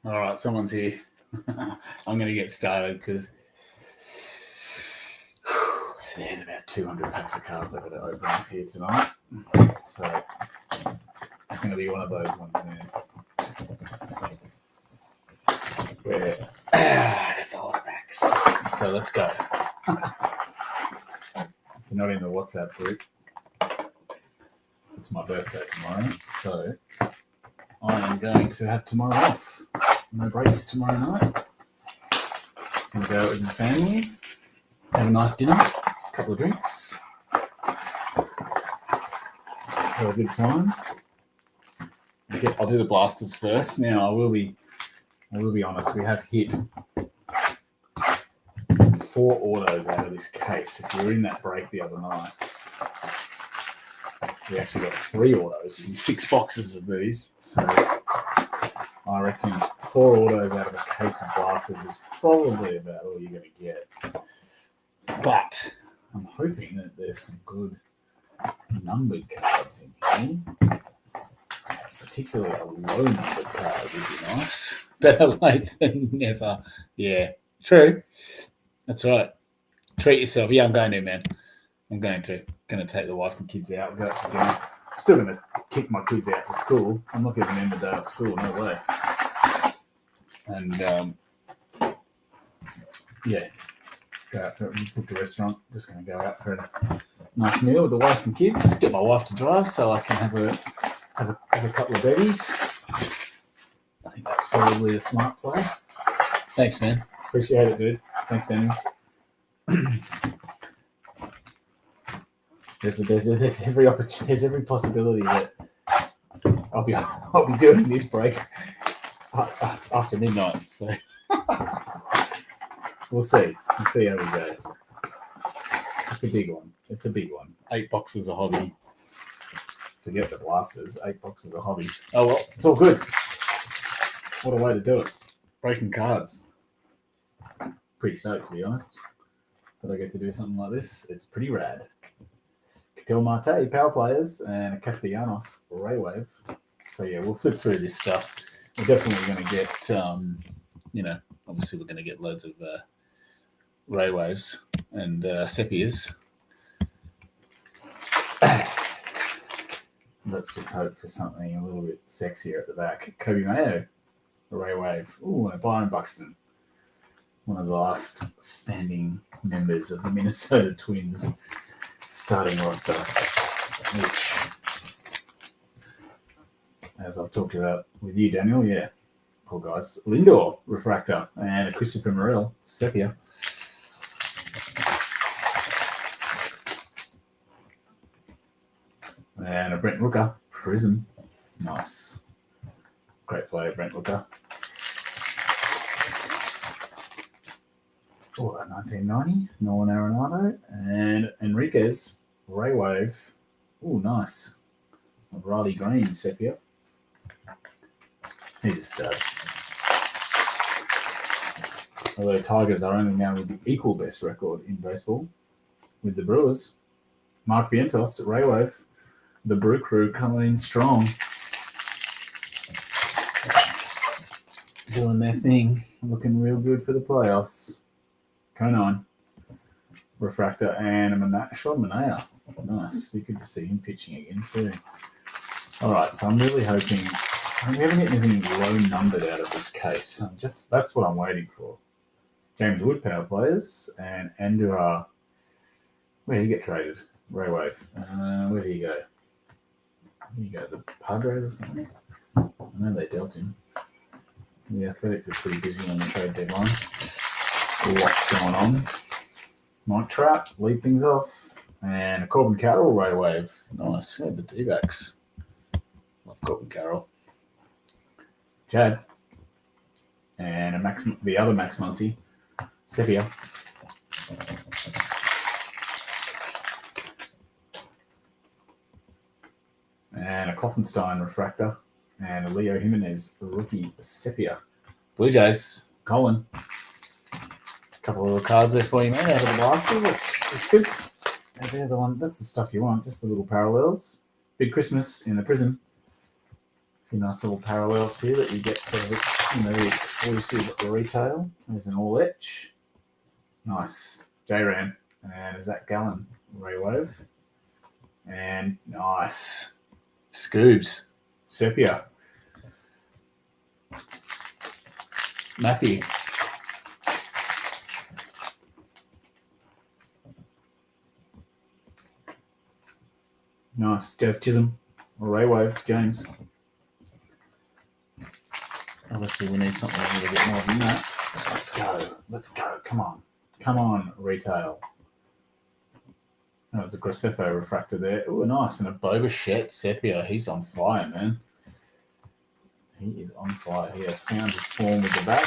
All right, someone's here. I'm going to get started because there's about 200 packs of cards I've got to open up here tonight. So it's going to be one of those ones, man. Where it's a lot of packs. So let's go. If you're not in the WhatsApp group, it's my birthday tomorrow. So I am going to have tomorrow off. No breaks tomorrow night. Gonna go out with my family, have a nice dinner, a couple of drinks, have a good time. I'll do the blasters first. Now I will be honest. We have hit 4 autos out of this case. If you were in that break the other night, we actually got 3 autos from 6 boxes of these. So I reckon 4 autos out of a case of blasters is probably about all you're going to get. But I'm hoping that there's some good numbered cards in here. Particularly a low numbered card would be nice. Better late than never. Yeah, true. That's right. Treat yourself. Yeah, I'm going to, man. I'm going to take the wife and kids out. Go out to dinner. I'm still going to kick my kids out to school. I'm not giving them the day of school. No way. And yeah, go out for book a restaurant. Just going to go out for a nice meal with the wife and kids. Get my wife to drive so I can have a couple of bevies. I think that's probably a smart play. Thanks, man. Appreciate it, dude. Thanks, Daniel. There's every opportunity. There's every possibility that I'll be doing this break after midnight. So we'll see. We'll see how we go. It's a big one. 8 boxes of hobby. Forget the blasters. 8 boxes of hobby. Oh well, it's all good. What a way to do it. Breaking cards. Pretty stoked, to be honest, that I get to do something like this. It's pretty rad. Catil Marte, power players, and a Castellanos Ray Wave. So yeah, we'll flip through this stuff. We're definitely going to get, obviously we're going to get loads of Ray Waves and Sepias. Let's just hope for something a little bit sexier at the back. Kobe Mayo, a Ray Wave. Ooh, and a Byron Buxton. One of the last standing members of the Minnesota Twins starting roster, which, as I've talked about with you, Daniel, yeah, poor guys. Lindor, Refractor, and a Christopher Morel, Sepia. And a Brent Rooker, Prism. Nice. Great player, Brent Rooker. Oh, 1990, Nolan Arenado, and Enriquez, Ray Wave. Oh, nice. Riley Green, Sepia. He's a stud. Although Tigers are only now with the equal best record in baseball with the Brewers. Mark Vientos, Ray Wave. The Brew Crew coming in strong. Doing their thing. Looking real good for the playoffs. Conan, Refractor, and Sean Manaea. Nice. We could see him pitching again too. All right, so I'm really hoping we haven't hit anything low numbered out of this case. That's what I'm waiting for. James Wood, power players, and Andura. Where did he get traded? Ray Wave. Where did he go? Where did he go? The Padres or something? I know they dealt him. The Athletic were pretty busy on the trade deadline. What's going on? Mike Trout, lead things off. And a Corbin Carroll, Ray Wave. Nice. Yeah, the D-backs. Love Corbin Carroll. Chad. And the other Max Muncy, Sepia. And a Klopfenstein Refractor. And a Leo Jimenez rookie, Sepia. Blue Jays, Colin. Couple of little cards there for you, man, out of the blaster. That's good. And the other one, that's the stuff you want, just the little parallels. Big Christmas in the prison. A few nice little parallels here that you get to in the exclusive retail. There's an all etch. Nice. J-Ram. And is that Gallon? Ray Wave. And nice. Scoobs. Sepia. Matthew. Nice. Jazz Chisholm. Ray Wave. James. Obviously, we need something a little bit more than that. Let's go. Let's go. Come on. Come on, retail. Oh, it's a Graceffo refractor there. Oh, nice. And a Boba Sepia. He's on fire, man. He is on fire. He has found his form with the back.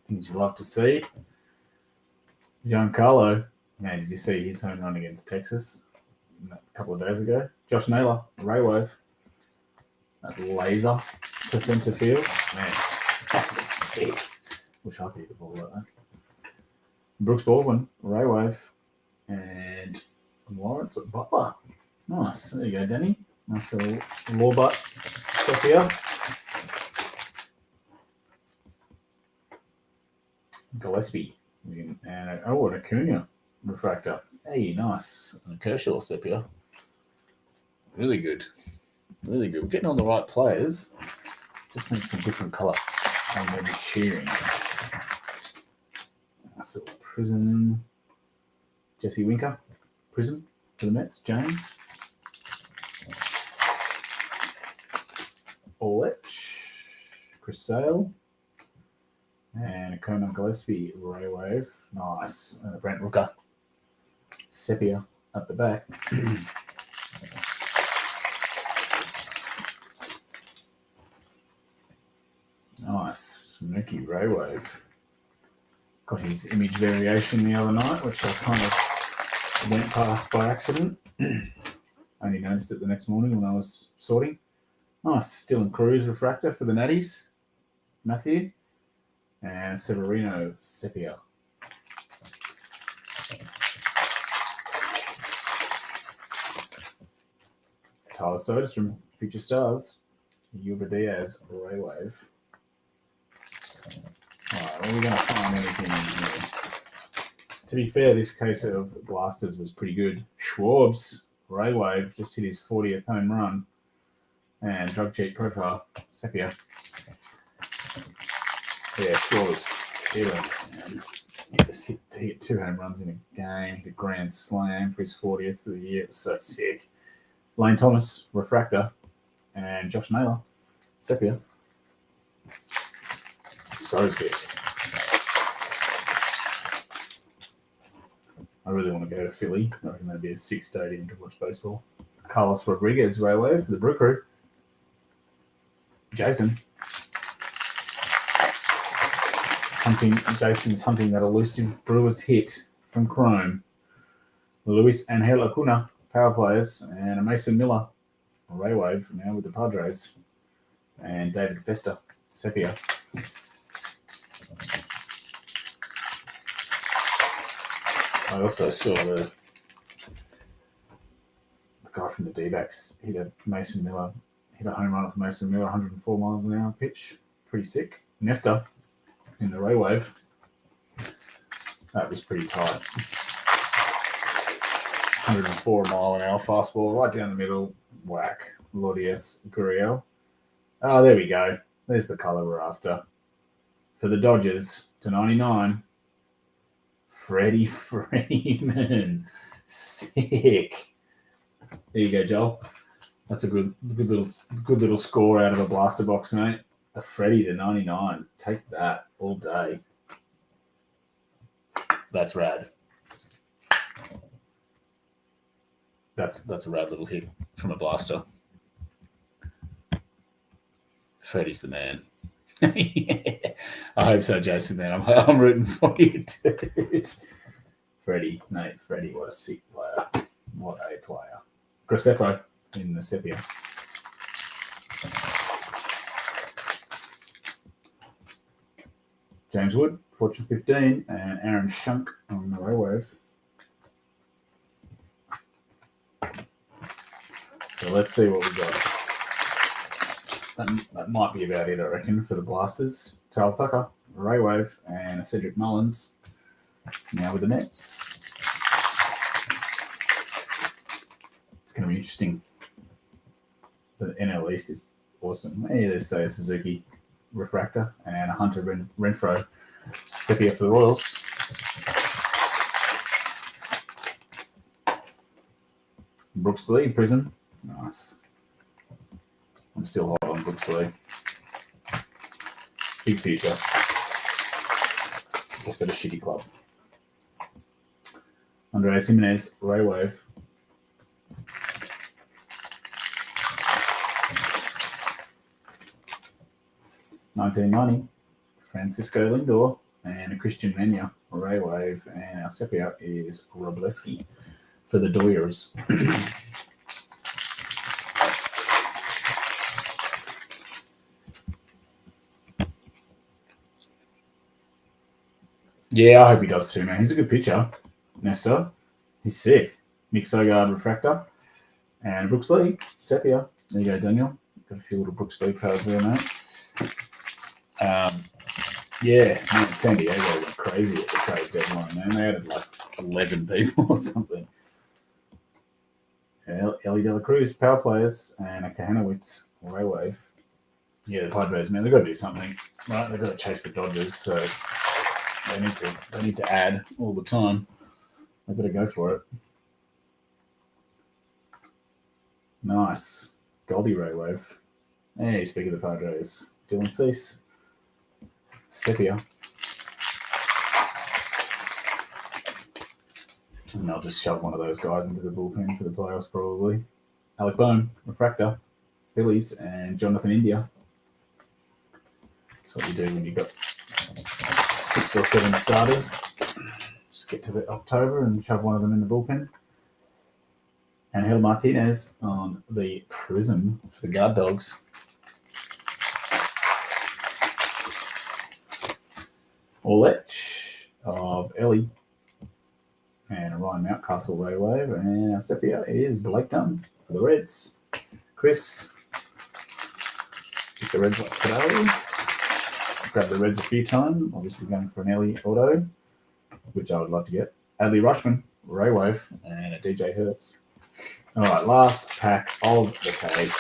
Things you love to see. Giancarlo. Man, did you see his home run against Texas a couple of days ago? Josh Naylor, Ray Wave. That laser to centre field. Man, that was sick. Wish I could hit the ball like that. Brooks Baldwin, Ray Wave. And Lawrence Butler. Nice. There you go, Danny. Nice little Lawbutt stuff here. Gillespie. And an Acuna refractor. Hey, nice. And a Kershaw sepia. Really good. Really good. We're getting on the right players. Just need some different colour. I'm going to be cheering. Nice little Prism. Jesse Winker. Prism for the Mets. James. Orlich. Chris Sale. And a Conan Gillespie Ray Wave. Nice. And a Brent Rooker. Sepia at the back. Nice. Mookie Ray Wave. Got his image variation the other night, which I kind of went past by accident. Only noticed it the next morning when I was sorting. Nice. Dylan Cruz refractor for the Natties. Matthew. And Severino Sepia. Tyler Soderstrom, Future Stars. Yuba Diaz, Ray Wave. Alright, are we going to find anything in here? To be fair, this case of Blasters was pretty good. Schwab's, Ray Wave, just hit his 40th home run. And Drug Cheat Profile, Sepia. Yeah, Schwab's killing. He just hit 2 home runs in a game. Hit a grand slam for his 40th for the year. It was so sick. Lane Thomas, refractor, and Josh Naylor, sepia. So sick. I really want to go to Philly. I reckon that'd be a sick stadium to watch baseball. Carlos Rodriguez, Ray Wave for the Brew Crew. Jason's hunting that elusive Brewers hit from Chrome. Luis Angel Acuna, power players, and a Mason Miller, Ray Wave, now with the Padres, and David Festa, sepia. I also saw the guy from the D-backs hit a home run off Mason Miller, 104 miles an hour pitch. Pretty sick. Nesta in the Ray Wave. That was pretty tight. 104 mile an hour fastball right down the middle. Whack. Lourdes Gurriel. Oh, there we go. There's the color we're after. For the Dodgers to 99. Freddie Freeman. Sick. There you go, Joel. That's a good little score out of a blaster box, mate. A Freddie to 99. Take that all day. That's rad. That's a rad little hit from a blaster. Freddie's the man. Yeah. I hope so, Jason, man. I'm rooting for you, dude. Freddie, mate. Freddie, what a sick player. What a player. Graceffo in the sepia. James Wood, Fortune 15, and Aaron Shunk on the Ray Wave. So let's see what we got. that might be about it, I reckon, for the Blasters. Tal Tucker, Ray Wave, and Cedric Mullins. Now with the Nets. It's going to be interesting. The NL East is awesome. Hey, there's a Suzuki Refractor and a Hunter Renfro sepia for the Royals. Brooks Lee, Prism. Nice. I'm still hot on Brooks Lee. Big future. Just at a shitty club. Andres Jimenez, Ray Wave. $19.90, Francisco Lindor, and a Christian Mania, Ray Wave, and our sepia is Robleski for the Doyers. Yeah, I hope he does too, man. He's a good pitcher. Nestor, he's sick. Nick Sogard Refractor, and Brooks Lee, sepia. There you go, Daniel. Got a few little Brooks Lee cards there, mate. Yeah, man, San Diego went crazy at the trade deadline, man. They added like 11 people or something. Ellie De La Cruz, power players, and a Kahanowitz, Ray Wave. Yeah, the Padres, man, they've got to do something, right? They've got to chase the Dodgers, so they need to add all the time. They've got to go for it. Nice. Goldie Ray Wave. Hey, speaking of the Padres, Dylan Cease. Sepia. And I'll just shove one of those guys into the bullpen for the playoffs, probably. Alec Bone, Refractor, Phillies, and Jonathan India. That's what you do when you've got 6 or 7 starters. Just get to the October and shove one of them in the bullpen. And Angel Martinez on the Prism for the Guard Dogs. Orlech of Ellie and Ryan Mountcastle Ray Wave, and our sepia is Blake Dunn for the Reds. Chris, pick the Reds up today. Grabbed the Reds a few times, obviously going for an Ellie auto, which I would love to get. Adley Rushman, Ray Wave, and a DJ Hertz. All right, last pack of the case.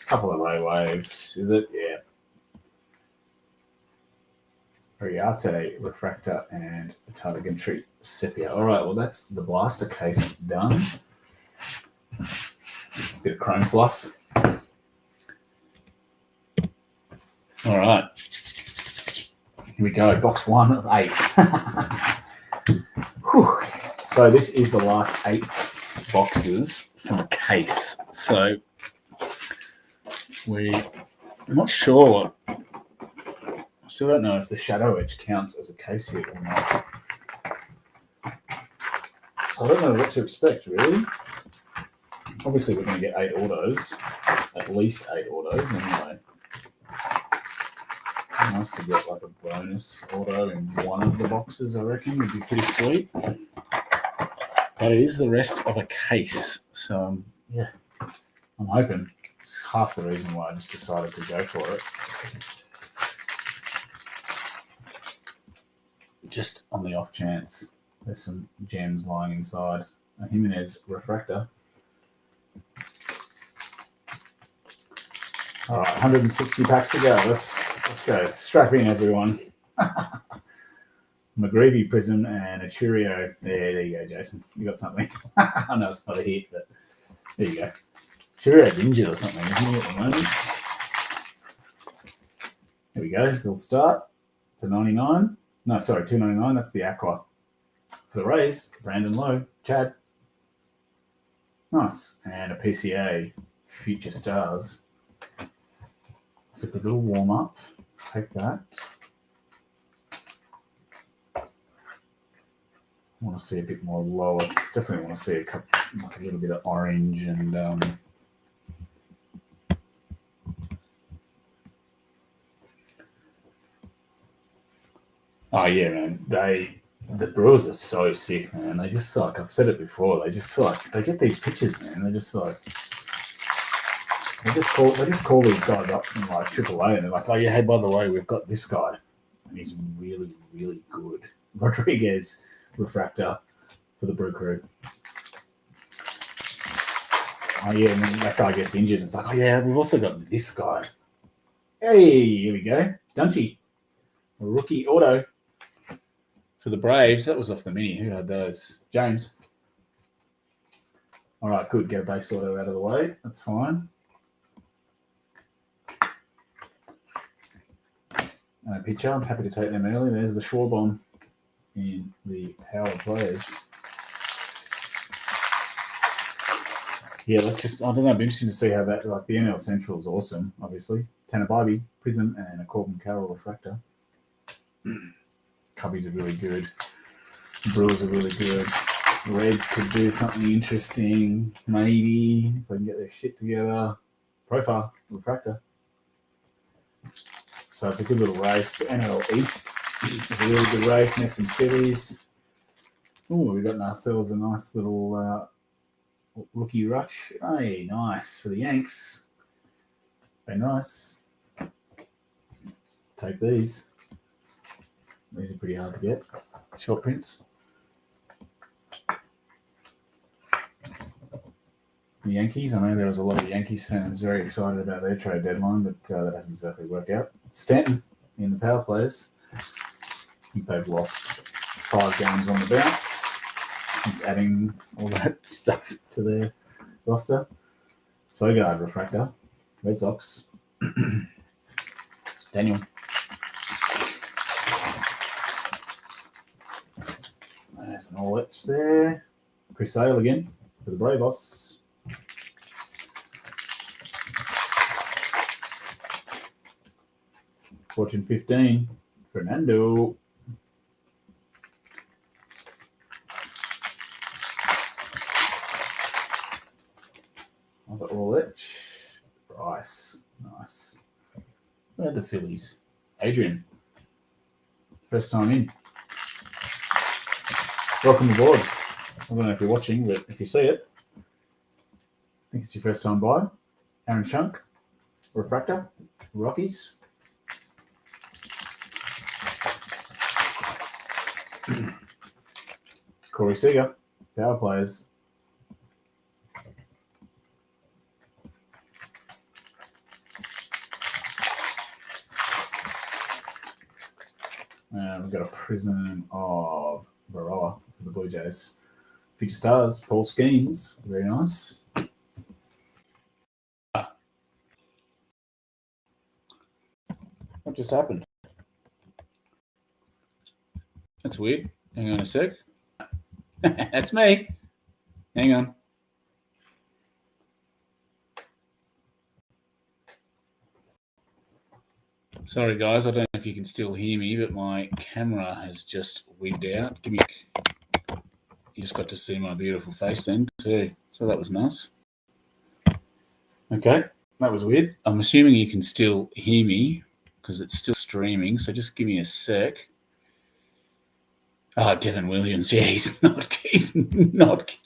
Couple of Ray Waves, is it? Yeah. Ariarte, Refractor, and Tyler Gentry, sepia. All right, well, that's the Blaster case done. Bit of chrome fluff. All right. Here we go, box 1 of 8. So this is the last 8 boxes from a case. So I'm not sure. I still don't know if the Shadow Edge counts as a case hit or not. So I don't know what to expect, really. Obviously, we're going to get 8 autos. At least 8 autos, anyway. Nice to get like a bonus auto in one of the boxes, I reckon. Would be pretty sweet. But it is the rest of a case. So, yeah. I'm hoping. It's half the reason why I just decided to go for it. Just on the off chance there's some gems lying inside. A Jimenez Refractor. All right, 160 packs to go. Let's go. Strap in, everyone. McGreevy Prism and a Churio. There you go, Jason. You got something. I know it's not a hit, but there you go. Churio's injured or something, isn't he, at the moment? There we go. So we'll start to 99. No, sorry, 299. That's the Aqua. For the Rays, Brandon Lowe, Chad. Nice. And a PCA, Future Stars. It's a good little warm up. Take that. I want to see a bit more lower. Definitely want to see like a little bit of orange and oh yeah, man. The Brewers are so sick, man. They just like, I've said it before, they get these pictures, man. They're just like They just call these guys up from like AAA, and they're like, "Oh yeah, hey, by the way, we've got this guy, and he's really, really good." Rodriguez refractor for the Brew Crew. Oh yeah, and then that guy gets injured. It's like, oh yeah, we've also got this guy. Hey, here we go, Dungy, a rookie auto for the Braves. That was off the mini. Who had those? James. All right, good. Get a base auto out of the way. That's fine. And a pitcher. I'm happy to take them early. There's the Schwarbomb in the power players. Yeah, let's just, I don't know, it'd be interesting to see how that, like the NL Central is awesome, obviously. Tanababi, Prism, and a Corbin Carroll refractor. Cubbies are really good. Brewers are really good. Reds could do something interesting, maybe, if they can get their shit together. Profile, refractor. So it's a good little race. The NL East is a really good race. Mets and Phillies. Oh, we've got ourselves a nice little rookie rush. Hey, nice for the Yanks. Very nice. Take these. These are pretty hard to get. Short prints. The Yankees. I know there was a lot of Yankees fans very excited about their trade deadline, but that hasn't exactly worked out. Stanton in the power plays. I think they've lost 5 games on the bounce. He's adding all that stuff to their roster. Sogard refractor. Red Sox. Daniel. There's an all-etch there. Chris Sale again for the Bravos. Fortune 15. Fernando. Another all-etch. Bryce. Nice. Where are the Phillies? Adrian. First time in. Welcome aboard. I don't know if you're watching, but if you see it, I think it's your first time by. Aaron Shunk. Refractor. Rockies. Corey Seager. Power players. We've got a Prism of Baroa for the Blue Jays. Future Stars, Paul Skeens. Very nice. What just happened? That's weird. Hang on a sec. That's me. Hang on. Sorry, guys. I don't know if you can still hear me, but my camera has just wigged out. You just got to see my beautiful face then, too. So that was nice. Okay. That was weird. I'm assuming you can still hear me because it's still streaming. So just give me a sec. Oh, Devin Williams. Yeah, he's not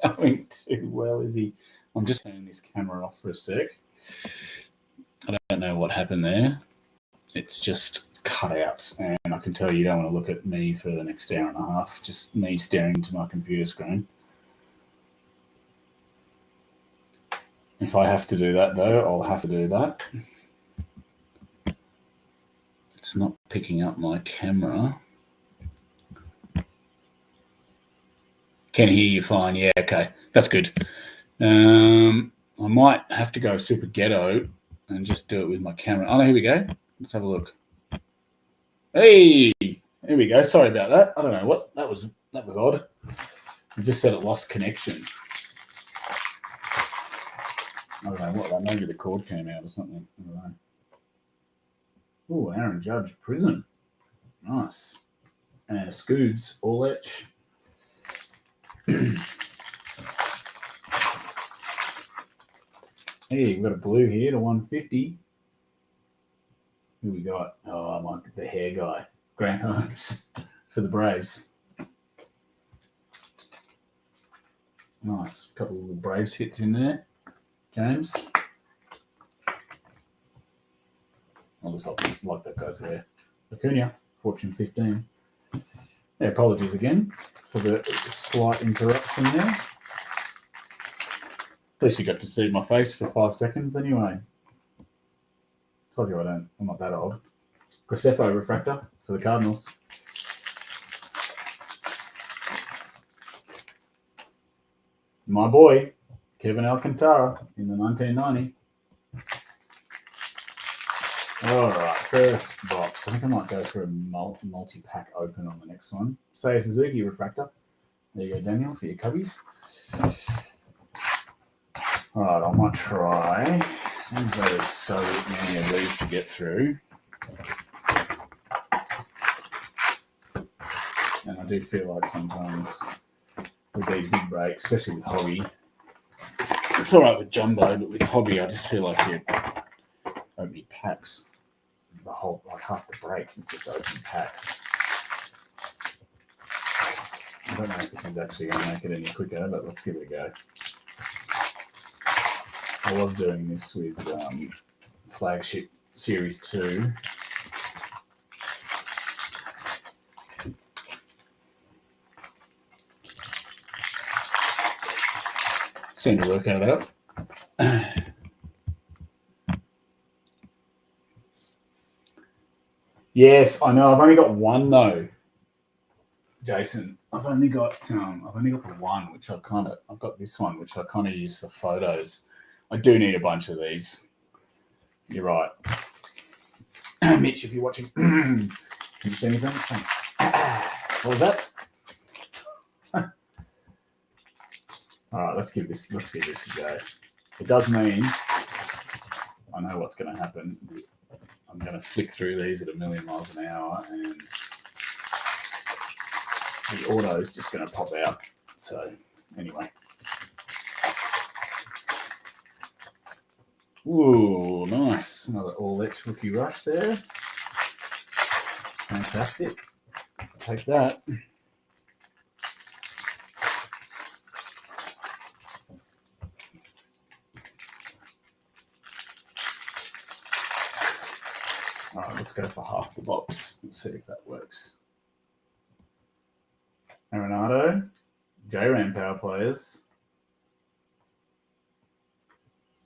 going too well, is he? I'm just turning this camera off for a sec. I don't know what happened there. It's just cut out, and I can tell you don't want to look at me for the next hour and a half, just me staring into my computer screen. If I have to do that, though, I'll have to do that. It's not picking up my camera. Can hear you fine. Yeah, okay. That's good. I might have to go super ghetto and just do it with my camera. Oh, no, here we go. Let's have a look. Hey, here we go. Sorry about that. I don't know what that was odd. It just said it lost connection. I don't know what that. Maybe the cord came out or something. I don't know. Oh, Aaron Judge Prism. Nice. And a Scoods all-etch. Hey, we've got a blue here to 150. Who we got? Oh, I like the hair guy. Grant Holmes for the Braves. Nice. A couple of little Braves hits in there. James. I'll just like that guy's there. Acuna, Fortune 15. Yeah, apologies again for the slight interruption there. At least you got to see my face for 5 seconds anyway. Told you I'm not that old. Graceffo refractor for the Cardinals. My boy, Kevin Alcantara in the 1990. All right, first box. I think I might go for a multi-pack open on the next one. Seiya Suzuki refractor. There you go, Daniel, for your cubbies. All right, I might try. Seems like there's so many of these to get through. And I do feel like sometimes with these big breaks, especially with hobby, it's all right with jumbo, but with hobby, I just feel like you're opening packs. The whole, like half the break is just open packs. I don't know if this is actually going to make it any quicker, but let's give it a go. I was doing this with Flagship Series 2. Seemed to work out. Yes, I know. I've only got one though, Jason. I've only got the one, which I've got this one, which I kind of use for photos. I do need a bunch of these. You're right, Mitch. If you're watching, can you see me something? Thanks. What was that? All right, let's give this a go. It does mean I know what's going to happen. I'm going to flick through these at 1,000,000 miles an hour, and the auto is just going to pop out. So, anyway. Ooh, nice. Another all-X rookie rush there. Fantastic. Take that. All right, let's go for half the box. Let's see if that works. Arenado, J-Ram power players.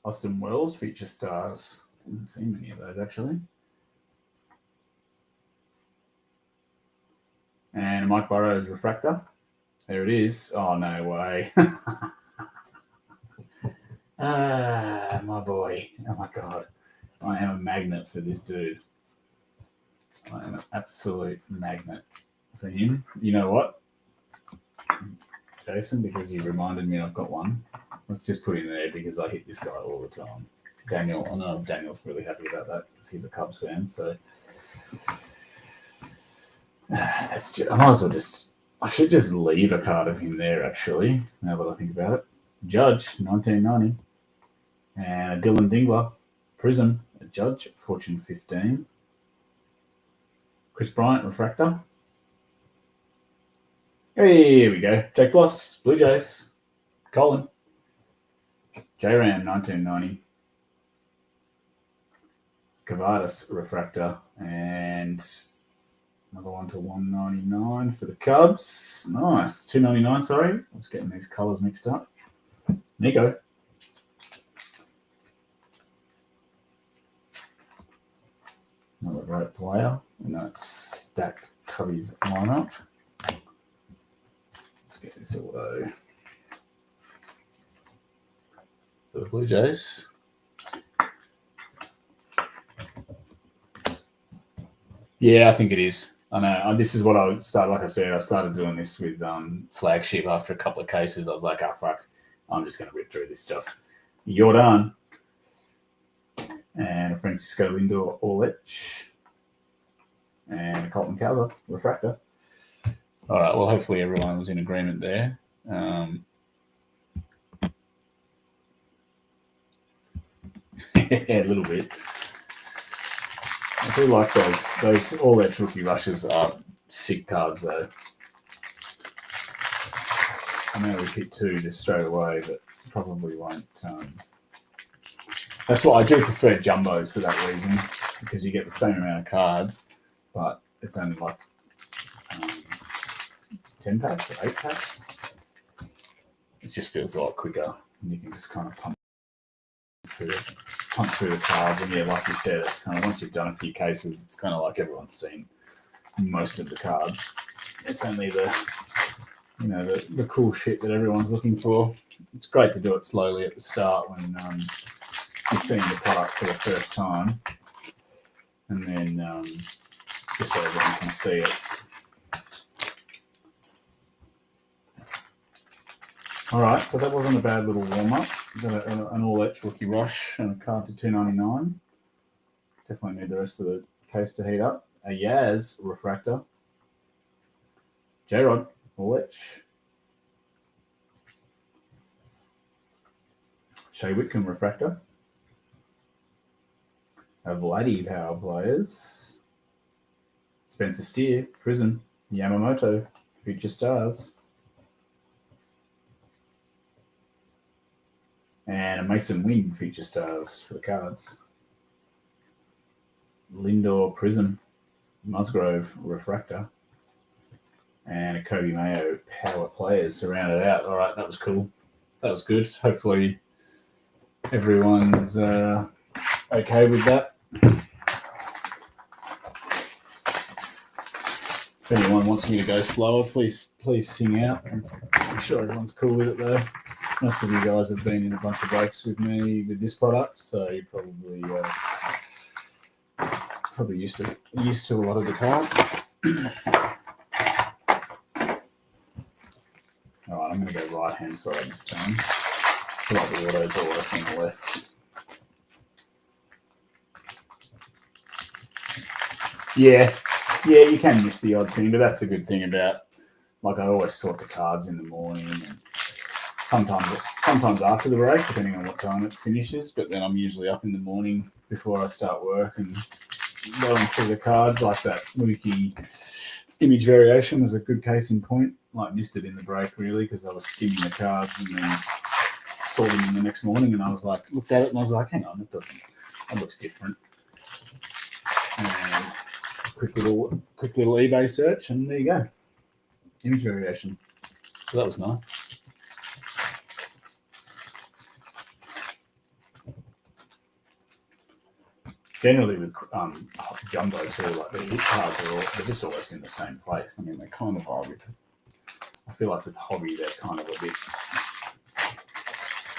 Austin Wells, feature stars. Haven't seen many of those actually. And Mike Burrow's refractor. There it is. Oh, no way. My boy. Oh my God. I am a magnet for this dude. I am an absolute magnet for him. You know what, Jason, because you reminded me I've got one. Let's just put him there because I hit this guy all the time. Daniel, I know Daniel's really happy about that because he's a Cubs fan. So that's just, I should just leave a card of him there actually, now that I think about it. Judge, 1990. And Dylan Dingler, Prism, a Judge, Fortune 15. Chris Bryant, refractor. Hey, here we go. Jake Bloss, Blue Jays. Colin. J-Ram, 1990. Cavardis, refractor. And another one to 199 for the Cubs. Nice. 299, sorry. I was getting these colors mixed up. Nico. Another great player in that stacked Cubbies lineup. Let's get this auto for the Blue Jays. Yeah, I think it is. I know. This is what I would start. Like I said, I started doing this with Flagship after a couple of cases. I was like, oh, fuck. I'm just going to rip through this stuff. Jordan. And a Francisco Lindor all-etch. And a Colton Cowser, refractor. All right, well, hopefully everyone was in agreement there. A little bit. I do like those all-etch rookie rushes are sick cards, though. I know we hit 2 just straight away, but probably won't. That's why I do prefer jumbos for that reason. because you get the same amount of cards, but it's only like 10 packs or 8 packs. It just feels a lot quicker, and you can just kind of pump through the cards. And yeah, like you said, it's kind of once you've done a few cases, it's kind of like everyone's seen most of the cards. It's only the cool shit that everyone's looking for. It's great to do it slowly at the start when you're seeing the product for the first time, and then just so everyone can see it. All right, so that wasn't a bad little warm-up. Got an all-etch Rookie Rush and a card to $2.99. Definitely need the rest of the case to heat up. A Yaz Refractor. J-Rod, all-etch. Shea Whitcomb Refractor. A Vladdy Power Players. Spencer Steer, Prism. Yamamoto, Future Stars. And a Mason Wynn Future Stars for the cards. Lindor Prism, Musgrove Refractor, and a Kobe Mayo Power Players to round it out. All right, that was cool. That was good. Hopefully everyone's okay with that. If anyone wants me to go slower, please sing out. I'm sure everyone's cool with it though. Most of you guys have been in a bunch of breaks with me with this product, so you're probably used to a lot of the cards. All right, I'm going to go right hand side this time. I feel like the auto's always on the left. Yeah, you can miss the odd thing, but that's the good thing about, like, I always sort the cards in the morning, and sometimes after the break, depending on what time it finishes, but then I'm usually up in the morning before I start work and going through the cards. Like that Mookie image variation was a good case in point. Like, missed it in the break really because I was skimming the cards and then saw them in the next morning, and I was like, looked at it and I was like, hang on, that looks different. And quick little eBay search, and there you go, image variation. So that was nice. Generally with jumbo too, like the hit cards they're just always in the same place. I mean, they're kind of hobby. I feel like with hobby, they're kind of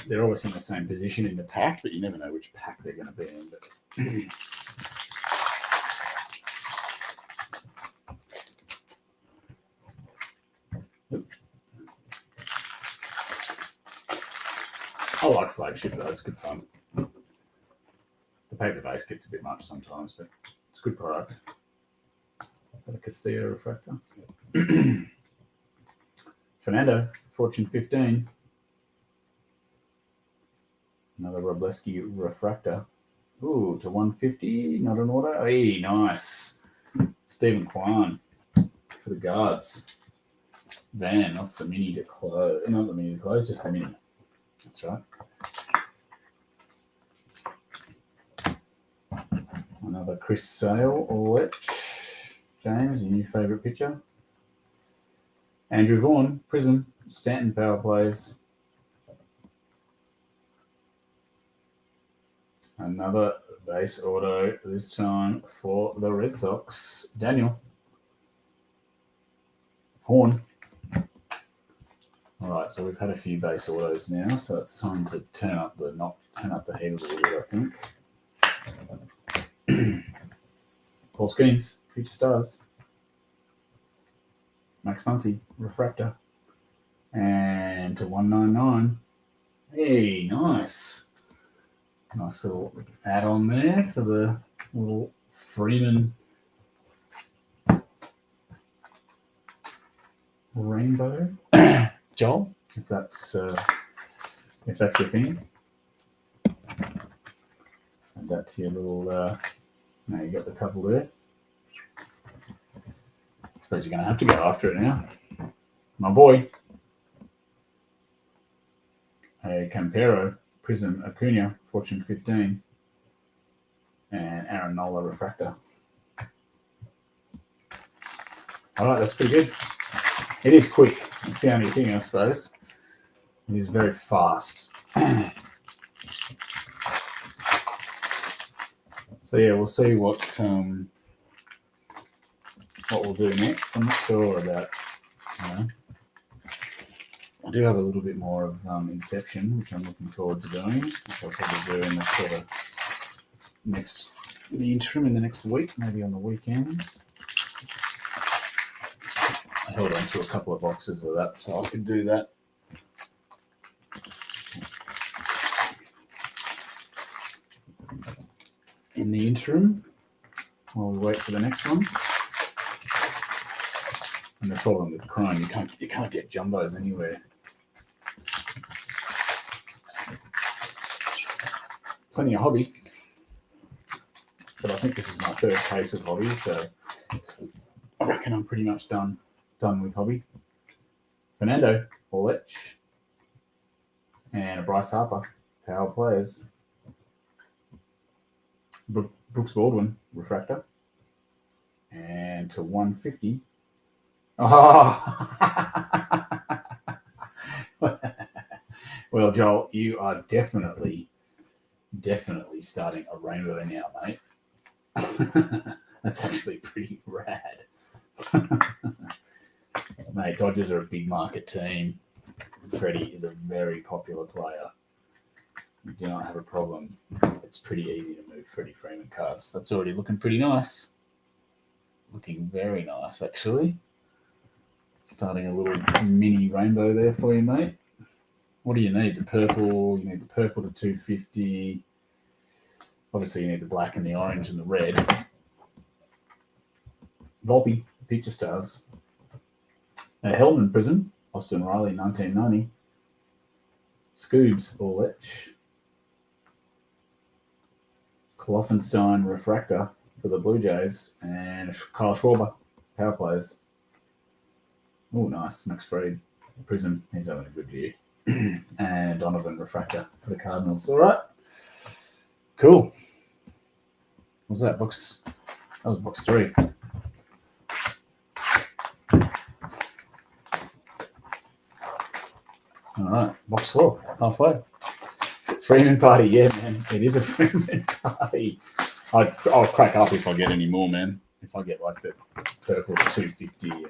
they're always in the same position in the pack, but you never know which pack they're going to be in. But I like flagship though; it's good fun. The paper base gets a bit much sometimes, but it's a good product. Got a Castillo Refractor. Fernando, Fortune 15. Another Robleski Refractor. Ooh, to 150, not an auto. Hey, nice. Stephen Kwan for the guards. Van, not the mini to close. Not the mini to close, just the mini. That's right. Another Chris Sale, all-etch. James, your new favourite pitcher. Andrew Vaughn, Prism, Stanton Power Plays. Another base auto, this time for the Red Sox. Daniel. Horn. All right, so we've had a few base autos now, so it's time to turn up the heat a little bit, I think. Paul Skeens, Future Stars. Max Muncy, Refractor. And to 199. Hey, nice. Nice little add-on there for the little Freeman rainbow. Joel, if that's your thing. Add that to your little. Now you got the couple there. Suppose you're going to have to go after it now, my boy. A Campero Prism Acuna Fortune 15, and Aaron Nola refractor. All right, that's pretty good. It is quick. That's the only thing, I suppose. It is very fast. So yeah, we'll see what we'll do next. I'm not sure about. I do have a little bit more of Inception, which I'm looking forward to doing, which I'll probably do in the sort of the interim in the next week, maybe on the weekends. I held on to a couple of boxes of that, so I could do that. In the interim, while we wait for the next one. And the problem with Chrome, you can't get jumbos anywhere. Plenty of hobby, but I think this is my third case of hobby, so I reckon I'm pretty much done with hobby. Fernando Orlech and a Bryce Harper, power players. Brooks Baldwin refractor, and to 150. Oh, well, Joel, you are definitely starting a rainbow now, mate. That's actually pretty rad. Mate, Dodgers are a big market team. Freddie is a very popular player. You do not have a problem. It's pretty easy to move Freddie Freeman cards. That's already looking pretty nice. Looking very nice, actually. Starting a little mini rainbow there for you, mate. What do you need? The purple. You need the purple to 250. Obviously, you need the black and the orange and the red. Volpe, Future Stars. A Hellman Prism, Austin Riley, 1990. Scoobs, Orlech. Kloffenstein Refractor for the Blue Jays. And Kyle Schwarber, power players. Oh, nice. Max Fried, Prism. He's having a good year. And Donovan Refractor for the Cardinals. All right. Cool. What was that? Box? That was box 3. All right. Box 4. Halfway. Freeman party. Yeah, man. It is a Freeman party. I'll crack up if I get any more, man. If I get like the purple 250 and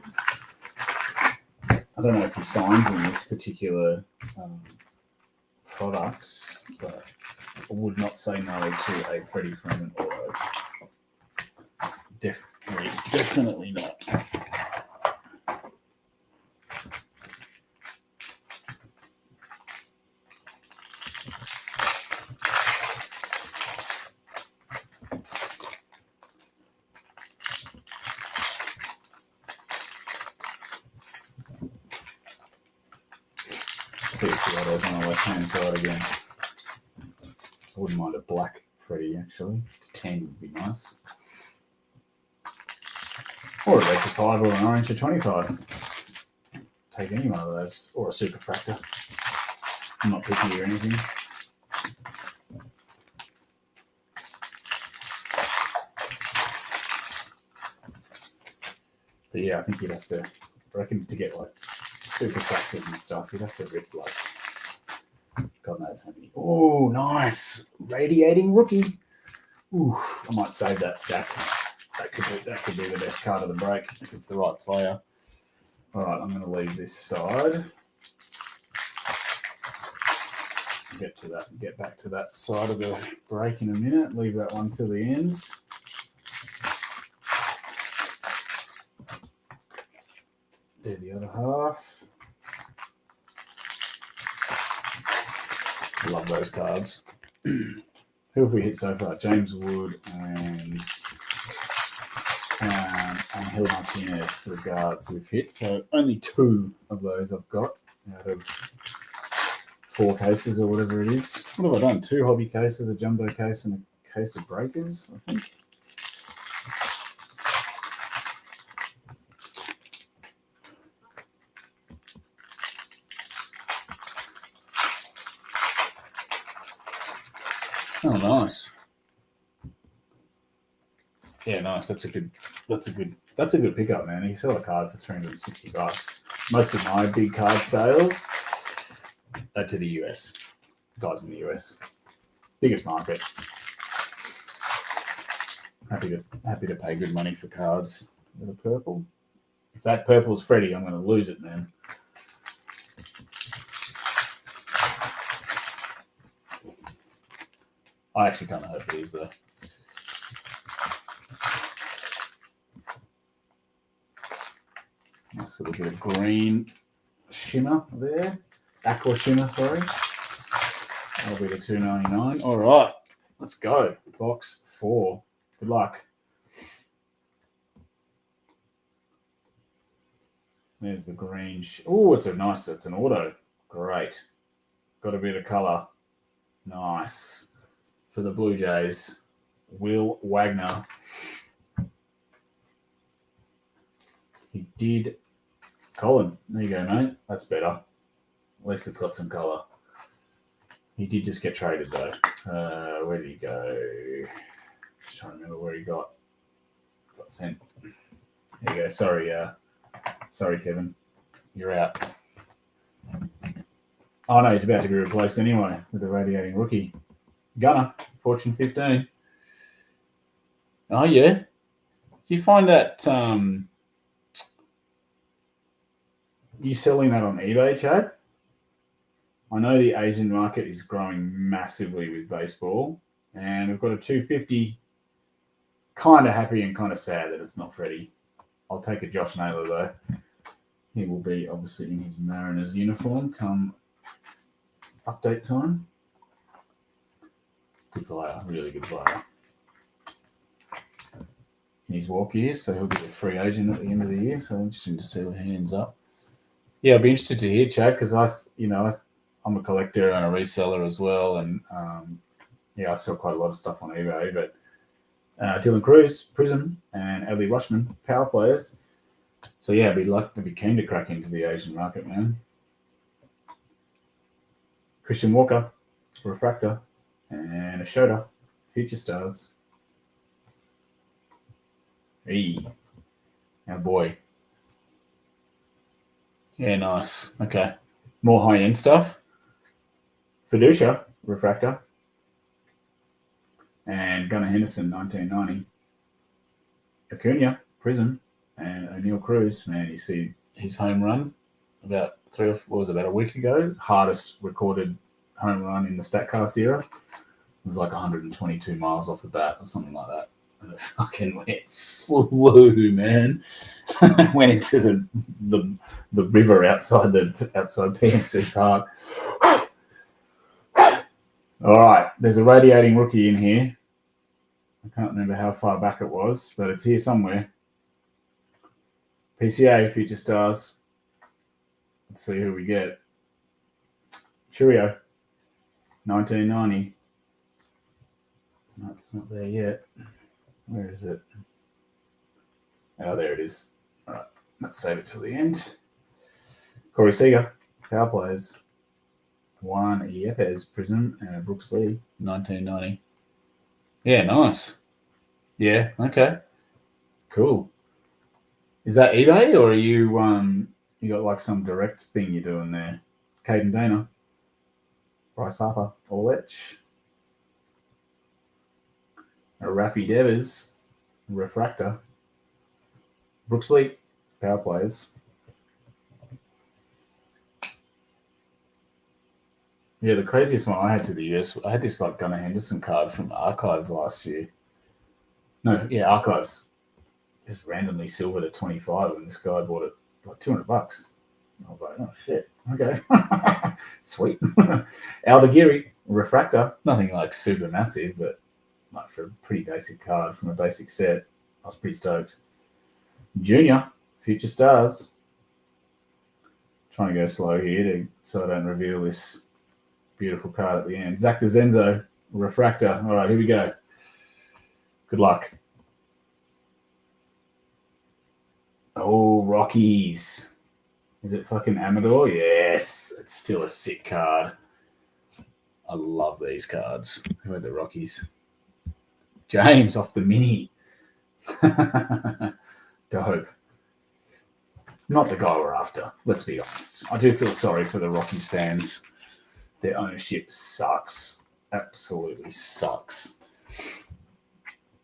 I don't know if he signs in this particular product, but I would not say no to a Freddie Freeman auto. Definitely not. See if the auto's on the left-hand side again. I wouldn't mind a black Freddie, actually. 10 would be nice. Or a red to 5 or an orange to 25. Take any one of those. Or a super fractor. I'm not picky or anything. But yeah, I think you'd have to, I reckon to get like super fractors and stuff, you'd have to rip like, God knows how many. Oh, nice. Radiating rookie. Ooh, I might save that stack. That could be the best card of the break if it's the right player. All right, I'm going to leave this side. Get back to that side of the break in a minute. Leave that one till the end. Do the other half. Love those cards. Who have we hit so far? James Wood and Angel Martinez for the guards we've hit. So only 2 of those I've got out of 4 cases or whatever it is. What have I done? 2 hobby cases, a jumbo case, and a case of breakers, I think. Oh, nice. Yeah, nice. That's a good pickup, man. You sell a card for $360. Most of my big card sales are to the US. Guys in the US. Biggest market. Happy to pay good money for cards with a purple. If that purple's Freddie, I'm gonna lose it, man. I actually kind of hope it is though. Nice little bit of green shimmer there. Aqua shimmer, sorry. That'll be the $2.99. All right, let's go. Box 4. Good luck. There's the green. Oh, it's an auto. Great. Got a bit of color. Nice. For the Blue Jays, Will Wagner. He did. Colin, there you go, mate. That's better. At least it's got some color. He did just get traded though. Where did he go? Just trying to remember where he got sent. There you go. Sorry, Kevin. You're out. Oh no, he's about to be replaced anyway with a radiating rookie. Gunner, Fortune 15. Oh yeah. Do you find that you selling that on eBay, Chad? I know the Asian market is growing massively with baseball, and we've got a 250. Kind of happy and kind of sad that it's not Freddie. I'll take a Josh Naylor though. He will be obviously in his Mariners uniform come update time. Good player, really good player. In his walk years, so he'll be a free agent at the end of the year. So I'm interested to see what hands up. Yeah, I'd be interested to hear, Chad, because I'm a collector and a reseller as well, and I sell quite a lot of stuff on eBay. But Dylan Cruz, Prism, and Adley Rushman, power players. So yeah, I'd be keen to crack into the Asian market, man. Christian Walker, Refractor, and a Shota, Future Stars. Hey, our boy. Yeah, nice. Okay. More high-end stuff. Fiducia, Refractor. And Gunnar Henderson, 1990. Acuna, Prism. And O'Neill Cruz. Man, you see his home run about a week ago. Hardest recorded home run in the StatCast era. It was like 122 miles off the bat or something like that. And it fucking flew, man. Went into the river outside PNC Park. All right, there's a radiating rookie in here. I can't remember how far back it was, but it's here somewhere. PCA, Future Stars. Let's see who we get. Cheerio, 1990. No, it's not there yet. Where is it? Oh, there it is. All right, let's save it till the end. Corey Seager, power players. Juan Yepes, Prism, and Brooks Lee, 1990. Yeah, nice. Yeah, okay. Cool. Is that eBay or are you you got like some direct thing you're doing there? Caden Dana, Bryce Harper, Orlech, Rafi Devers, Refractor, Brooks Lee, power players. Yeah, the craziest one I had to the US, I had this like Gunnar Henderson card from Archives last year. No, yeah, Archives. Just randomly silvered at 25, and this guy bought it like $200. I was like, oh shit, okay, sweet. Aldagiri, Refractor, nothing like super massive, but like for a pretty basic card from a basic set, I was pretty stoked. Junior, Future Stars. Trying to go slow here so I don't reveal this beautiful card at the end. Zach DeZenzo, Refractor. All right, here we go. Good luck. Oh, Rockies. Is it fucking Amador? Yes. It's still a sick card. I love these cards. Who had the Rockies? James off the mini. Dope. Not the guy we're after, let's be honest. I do feel sorry for the Rockies fans. Their ownership sucks. Absolutely sucks.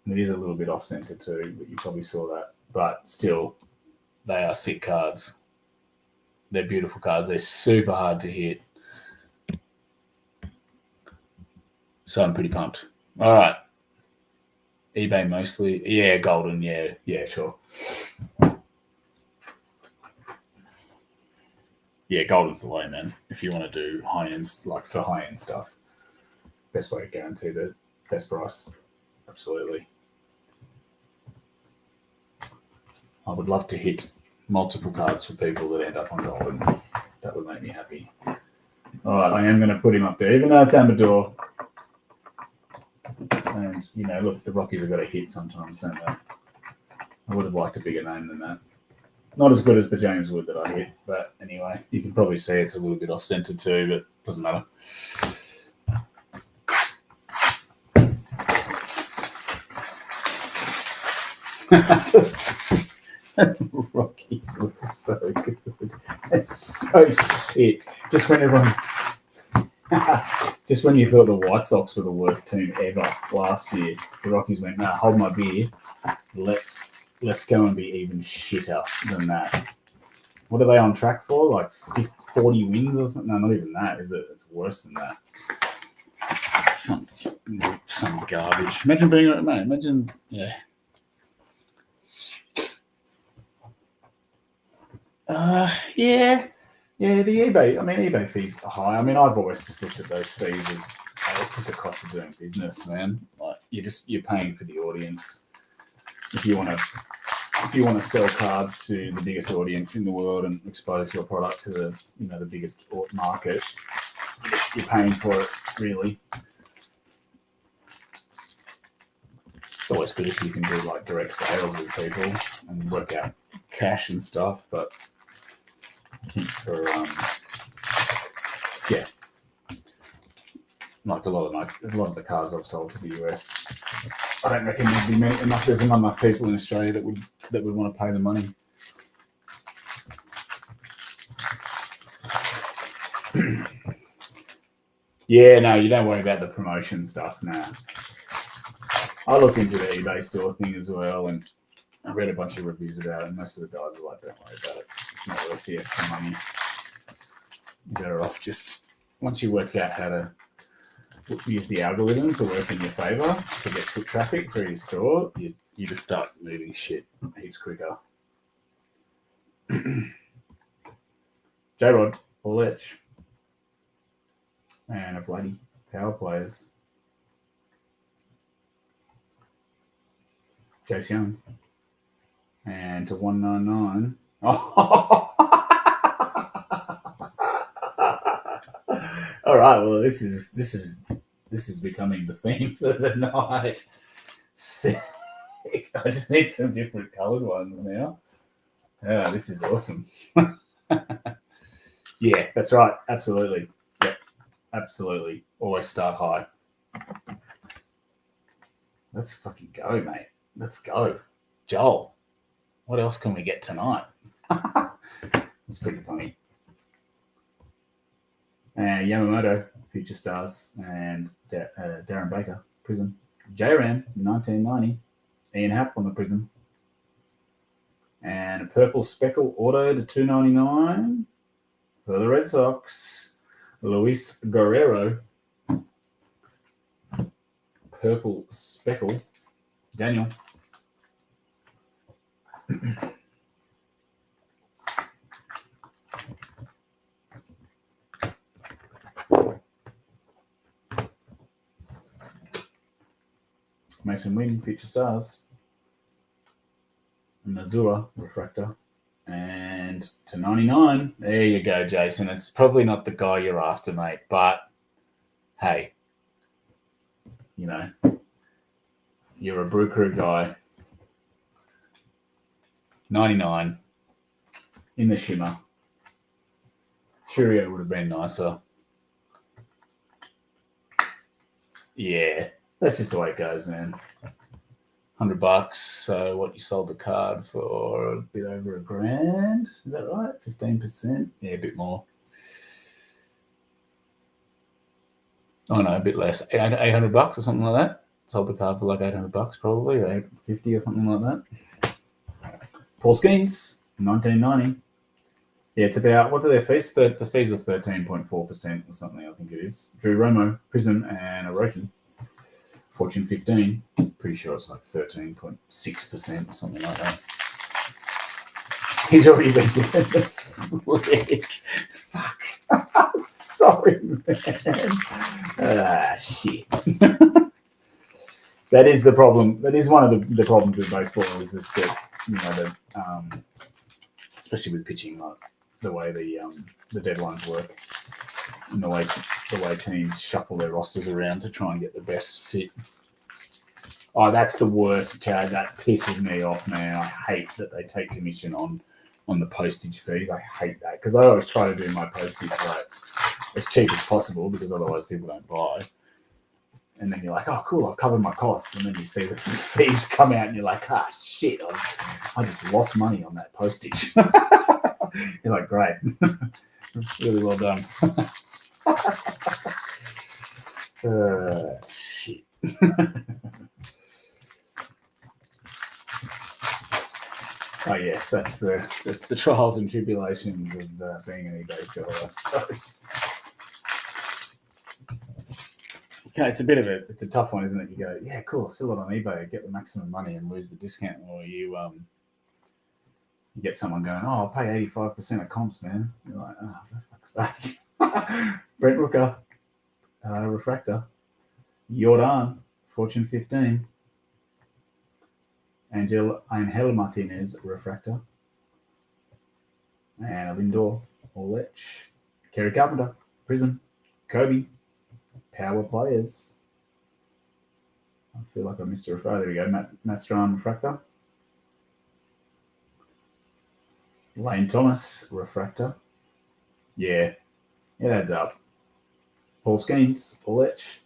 It is a little bit off centre too, but you probably saw that. But still, they are sick cards. They're beautiful cards. They're super hard to hit. So I'm pretty pumped. All right. eBay mostly. Yeah, golden. Yeah, sure. Yeah, golden's the way, man. If you want to do high-end, like for high-end stuff, best way to guarantee the best price. Absolutely. I would love to hit multiple cards for people that end up on golden. That would make me happy. All right, I am going to put him up there, even though it's Amador. And, look, the Rockies have got a hit sometimes, don't they? I would have liked a bigger name than that. Not as good as the James Wood that I hit, but anyway, you can probably see it's a little bit off-centre too, but it doesn't matter. Rockies look so good. It's so shit. Just when you thought the White Sox were the worst team ever last year, the Rockies went, "Nah, hold my beer. Let's go and be even shitter than that." What are they on track for? Like 40 wins or something? No, not even that, is it? It's worse than that. Some garbage. Imagine being like, mate. Imagine, yeah. Yeah, the eBay fees are high. I mean, I've always just looked at those fees as it's just a cost of doing business, man. Like you're paying for the audience. If you want to sell cards to the biggest audience in the world and expose your product to the biggest market, you're paying for it, really. It's always good if you can do like direct sales with people and work out cash and stuff, but I think for like a lot of the cars I've sold to the US, I don't reckon there's not enough people in Australia that would want to pay the money. Yeah, no, you don't worry about the promotion stuff. Nah. I looked into the eBay store thing as well, and I read a bunch of reviews about it, and most of the guys are like, don't worry about it. It's not worth the extra money. You're better off just, once you work out how to use the algorithm to work in your favour to get foot traffic through your store, you just start moving shit heaps quicker. J-Rod, All Etch, and a bloody power players. Jace Young. And to 199. Oh. All right. Well, this is becoming the theme for the night. Sick. I just need some different coloured ones now. Yeah, this is awesome. Yeah, that's right. Absolutely. Yep. Absolutely. Always start high. Let's fucking go, mate. Let's go. Joel, what else can we get tonight? It's pretty funny. And Yamamoto, Future Stars, and Darren Baker, Prism. J-Ram, 1990. Ian Happ on the Prism. And a purple speckle auto to 299 for the Red Sox. Luis Guerrero. Purple speckle. Daniel. Mason Wynn, Future Stars. Missouri refractor. And to 99. There you go, Jason. It's probably not the guy you're after, mate. But, hey, you're a Brew Crew guy. 99. In the shimmer. Cheerio would have been nicer. Yeah, that's just the way it goes, man. $100. So what, you sold the card for a bit over $1,000? Is that right? 15%? Yeah, a bit more. Oh no, a bit less. $800 or something like that. Sold the card for like $800 probably, or $850 or something like that. Paul Skeens, 1990. Yeah, it's about, what are their fees? The fees are 13.4% or something, I think it is. Drew Romo, Prism, and Oroki. Fortune 15. Pretty sure it's like 13.6% or something like that. He's already been given the flick. Fuck. Sorry, man. Shit. That is the problem. That is one of the problems with baseball, is that, you know, especially with pitching, like the way the deadlines work, and the way teams shuffle their rosters around to try and get the best fit. Oh, that's the worst, Chad. That pisses me off, man. I hate that they take commission on the postage fees. I hate that, because I always try to do my postage like as cheap as possible, because otherwise people don't buy. And then you're like, oh, cool, I've covered my costs. And then you see the fees come out and you're like, ah, shit, I just lost money on that postage. You're like, great. Really well done. Shit. Oh yes, that's the trials and tribulations of being an eBay seller, I suppose. Okay, it's a tough one, isn't it? You go, yeah, cool, sell it on eBay, get the maximum money and lose the discount, or you get someone going, oh, I'll pay 85% of comps, man. You're like, oh, for fuck's sake. Brent Rooker, Refractor, Jordan, Fortune 15, Angel Martinez, Refractor, and Lindor, Orlech, Kerry Carpenter, Prism, Kobe, Power Players. I feel like I missed a refer. There we go. Matt Strawn, Refractor. Lane Thomas, Refractor. Yeah, it adds up. Paul Skeens, Orlech.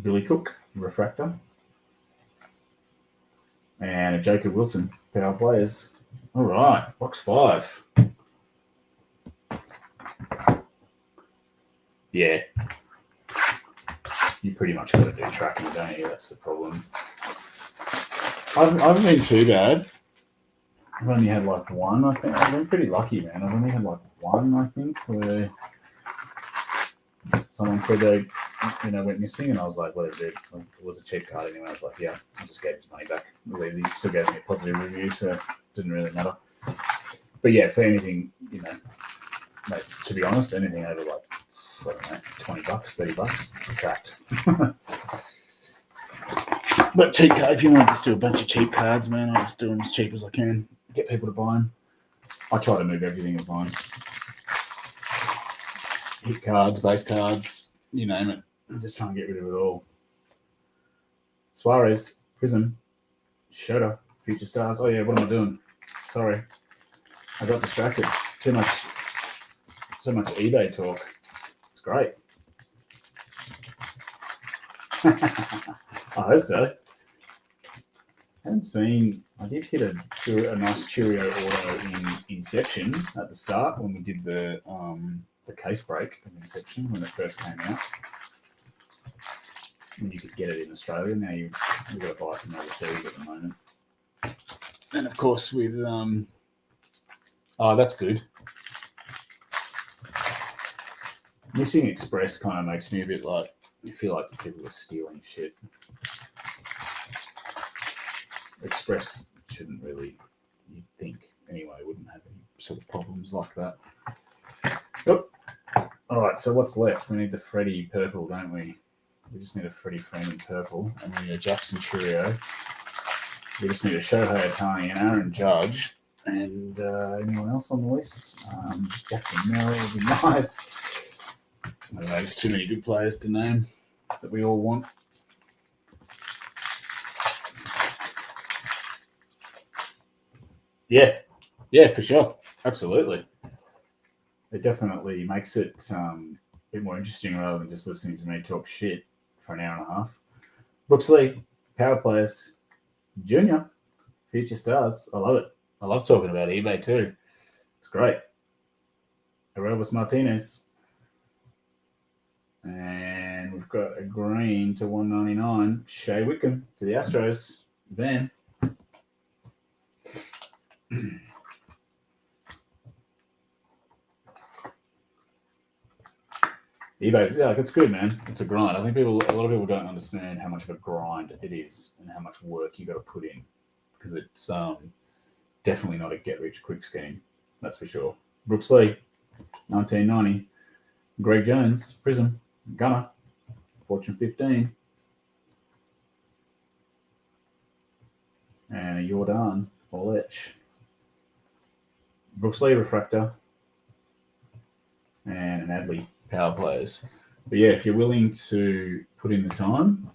Billy Cook, Refractor. And a Joker Wilson, Power Players. All right, box 5. Yeah. You pretty much got to do tracking, don't you? That's the problem. I haven't been too bad. I've only had like one, I think. I've been pretty lucky, man. I've only had like one, I think, where someone said they, went missing, and I was like, whatever, dude. It was a cheap card anyway. I was like, yeah, I just gave his money back. It was easy. Still gave me a positive review, so it didn't really matter. But yeah, for anything, mate, to be honest, anything over like, I don't know, $20, $30, tracked. But cheap card, if you want to just do a bunch of cheap cards, man, I just do them as cheap as I can. Get people to buy them. I try to move everything as mine. Hit cards, base cards, you name it. I'm just trying to get rid of it all. Suarez, Prism, Shota, Future Stars. Oh yeah, what am I doing? Sorry. I got distracted. So much eBay talk. It's great. I hope so. I did hit a nice Cheerio auto in Inception at the start when we did the case break of Inception when it first came out. When you could get it in Australia, now you've got to buy it from overseas at the moment. And of course with oh, that's good. Missing Express kind of makes me a bit like, I feel like the people are stealing shit. Express shouldn't really, you'd think, anyway, wouldn't have any sort of problems like that. Oh. All right, so what's left? We need the Freddie purple, don't we? We just need a Freddie Freeman purple, and we need a Jackson Churio. We just need a Shohei Ohtani and Aaron Judge, and anyone else on the list? Jackson Merrill would be nice. I don't know, there's too many good players to name that we all want. Yeah, for sure. Absolutely. It definitely makes it a bit more interesting rather than just listening to me talk shit for an hour and a half. Brooks Lee, power players, junior, future stars. I love it. I love talking about eBay too. It's great. Arelis Martinez. And we've got a green to 199. Shea Wickham to the Astros. Van. eBay, yeah, it's good, man. It's a grind. I think a lot of people don't understand how much of a grind it is and how much work you got to put in, because it's definitely not a get-rich-quick scheme. That's for sure. Brooks Lee, 1990. Greg Jones, Prism, Gunner, Fortune 15. And a Jordan, All Etch. Brooks Lee, Refractor. And an Adley, Power Players. But yeah, if you're willing to put in the time,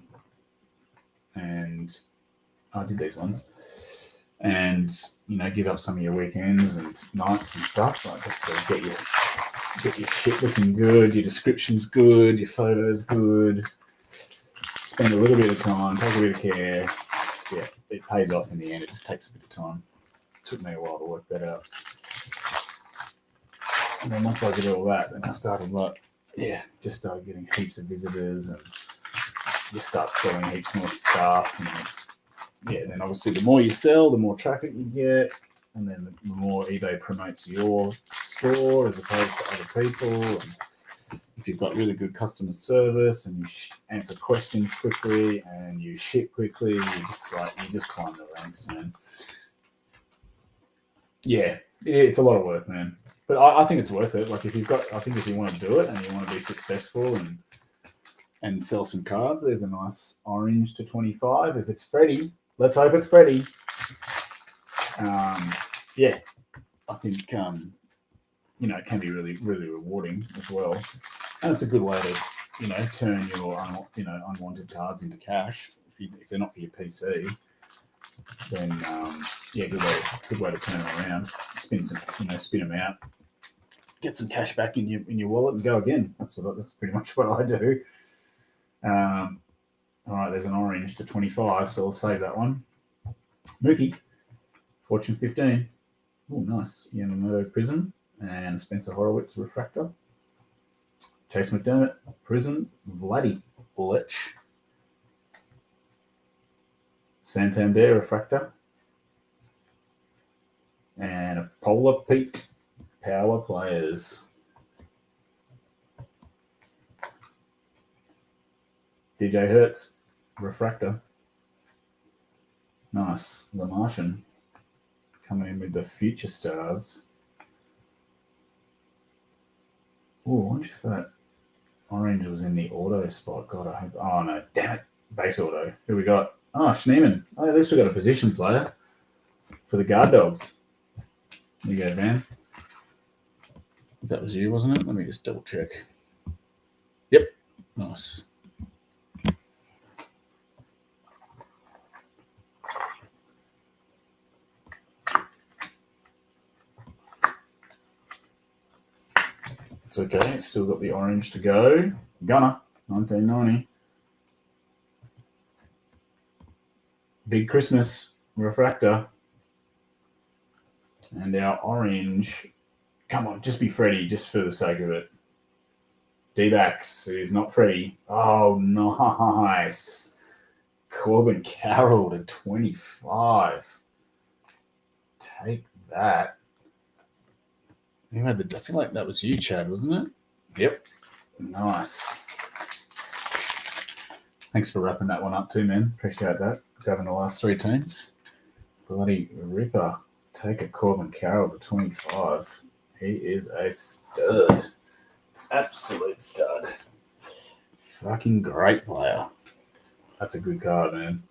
and I did these ones, and give up some of your weekends and nights and stuff, like just to get your shit looking good, your description's good, your photo's good. Spend a little bit of time, take a bit of care. Yeah, it pays off in the end. It just takes a bit of time. It took me a while to work that out. And then once I did all that, then I started just started getting heaps of visitors, and you start selling heaps more stuff. And then obviously the more you sell, the more traffic you get, and then the more eBay promotes your store as opposed to other people. And if you've got really good customer service and you answer questions quickly and you ship quickly, you just climb the ranks, man. Yeah, it's a lot of work, man. But I think it's worth it. Like if you want to do it and you want to be successful and sell some cards, there's a nice orange to 25. If it's Freddie, let's hope it's Freddie. I think it can be really, really rewarding as well, and it's a good way to turn your unwanted cards into cash. If they're not for your PC, then good way to turn them around. Spin them out, get some cash back in your wallet, and go again. That's pretty much what I do. All right, there's an orange to 25, so I'll save that one. Mookie, Fortune 15. Oh, nice. Yamamoto Prism and Spencer Horowitz Refractor. Chase McDermott Prism. Vladdy Bullich. Santander Refractor. And a Polar Pete Power Players. DJ Hertz Refractor. Nice. The Martian coming in with the future stars. Oh, I wonder if that orange was in the auto spot. God, I hope. Oh, no. Damn it. Base auto. Who we got? Oh, Schneemann. Oh, at least we got a position player for the guard dogs. There you go, Van. That was you, wasn't it? Let me just double check. Yep. Nice. It's okay. Still got the orange to go. Gunner, 1990. Big Christmas Refractor. And our orange. Come on, just be Freddie, just for the sake of it. D-backs, it is not Freddie. Oh, nice. Corbin Carroll to 25. Take that. I feel like that was you, Chad, wasn't it? Yep. Nice. Thanks for wrapping that one up too, man. Appreciate that. Grabbing the last three teams. Bloody ripper. Take a Corbin Carroll to 25. He is a stud. Absolute stud. Fucking great player. That's a good card, man.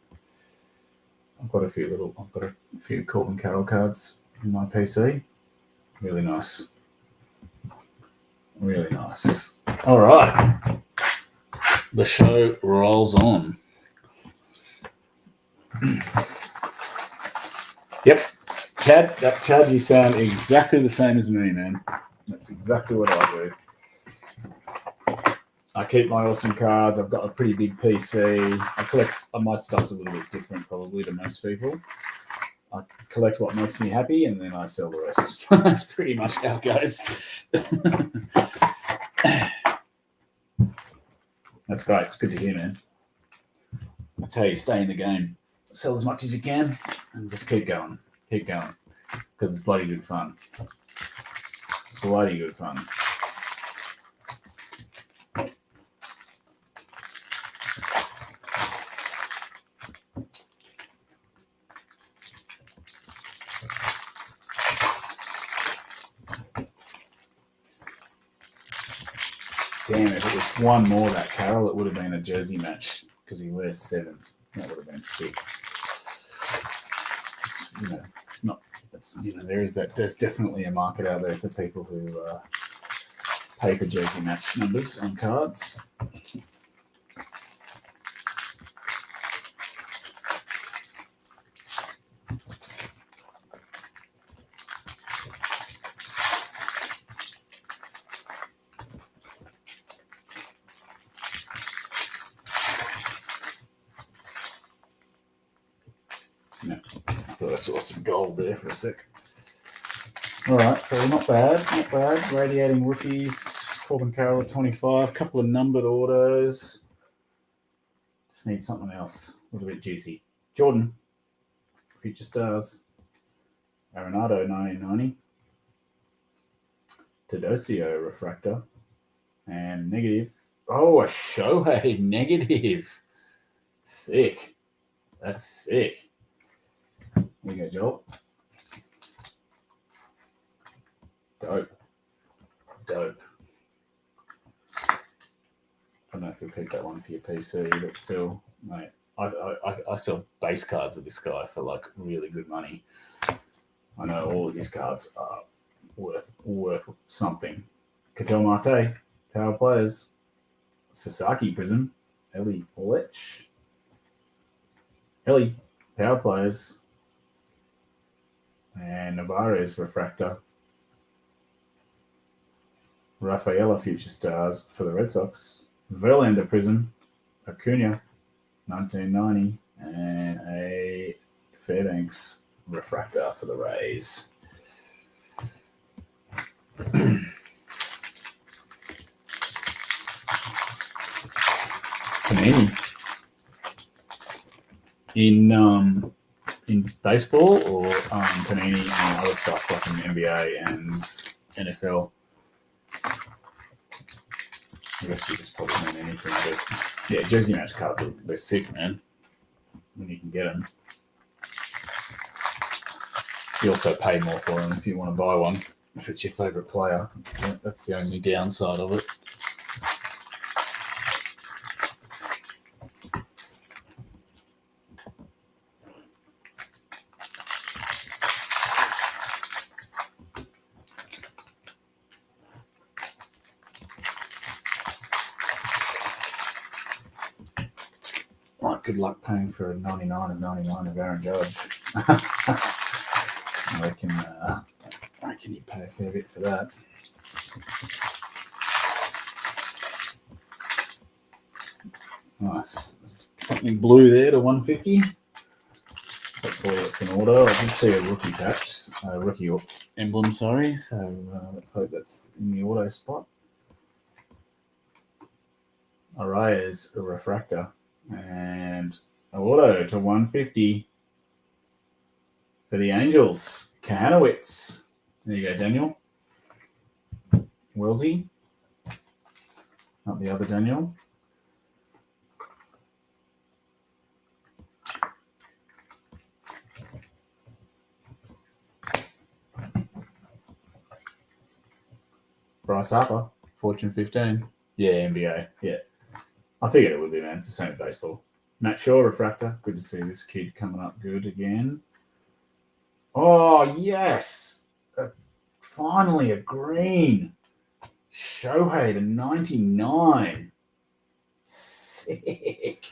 I've got a few Corbin Carroll cards in my PC. Really nice. Really nice. All right. The show rolls on. Yep. Chad, you sound exactly the same as me, man. That's exactly what I do. I keep my awesome cards. I've got a pretty big PC. My stuff's a little bit different probably to most people. I collect what makes me happy and then I sell the rest. That's pretty much how it goes. That's great. It's good to hear, man. That's how you stay in the game. Sell as much as you can and just keep going. Keep going. Because it's bloody good fun. It's bloody good fun. Damn, if it was one more that Carroll, it would have been a jersey match because he wears 7. That would have been sick. There's definitely a market out there for people who pay for jersey match numbers on cards. Yeah, I thought I saw some gold there for a sec. All right, so not bad. Radiating rookies, Corbin Carroll 25, couple of numbered autos. Just need something else, a little bit juicy. Jordan, Future Stars. Arenado 1990. Teodosio Refractor. And negative. Oh, a Shohei negative. Sick. That's sick. There you go, Joel. Dope. I don't know if you'll keep that one for your PC, but still, mate, I sell base cards of this guy for like really good money. I know all of his cards are worth something. Ketel Marte, Power Players, Sasaki Prism, Ellie Lech, Ellie, Power Players, and Navarez Refractor. Rafaela Future Stars for the Red Sox. Verlander Prism. Acuna 1990. And a Fairbanks Refractor for the Rays. Panini. In baseball or Panini and other stuff like in the NBA and NFL. I guess you just probably mean anything, but yeah, jersey match cards they're sick, man. When you can get them, you also pay more for them if you want to buy one. If it's your favourite player, that's the only downside of it. Good luck paying for a 99 of 99 of Aaron Judge. I reckon you pay a fair bit for that. Nice. Something blue there to 150. Hopefully it's an auto. I did see a rookie patch, rookie emblem, sorry. So let's hope that's in the auto spot. Arias, a refractor. And auto to 150 for the Angels. Kahanowitz. There you go, Daniel. Wellesley. Not the other Daniel. Bryce Harper. Fortune 15. Yeah, NBA. Yeah. I figured it would be, man. It's the same as baseball. Matt Shaw, Refractor. Good to see this kid coming up good again. Oh, yes. Finally, a green. Shohei to 99. Sick.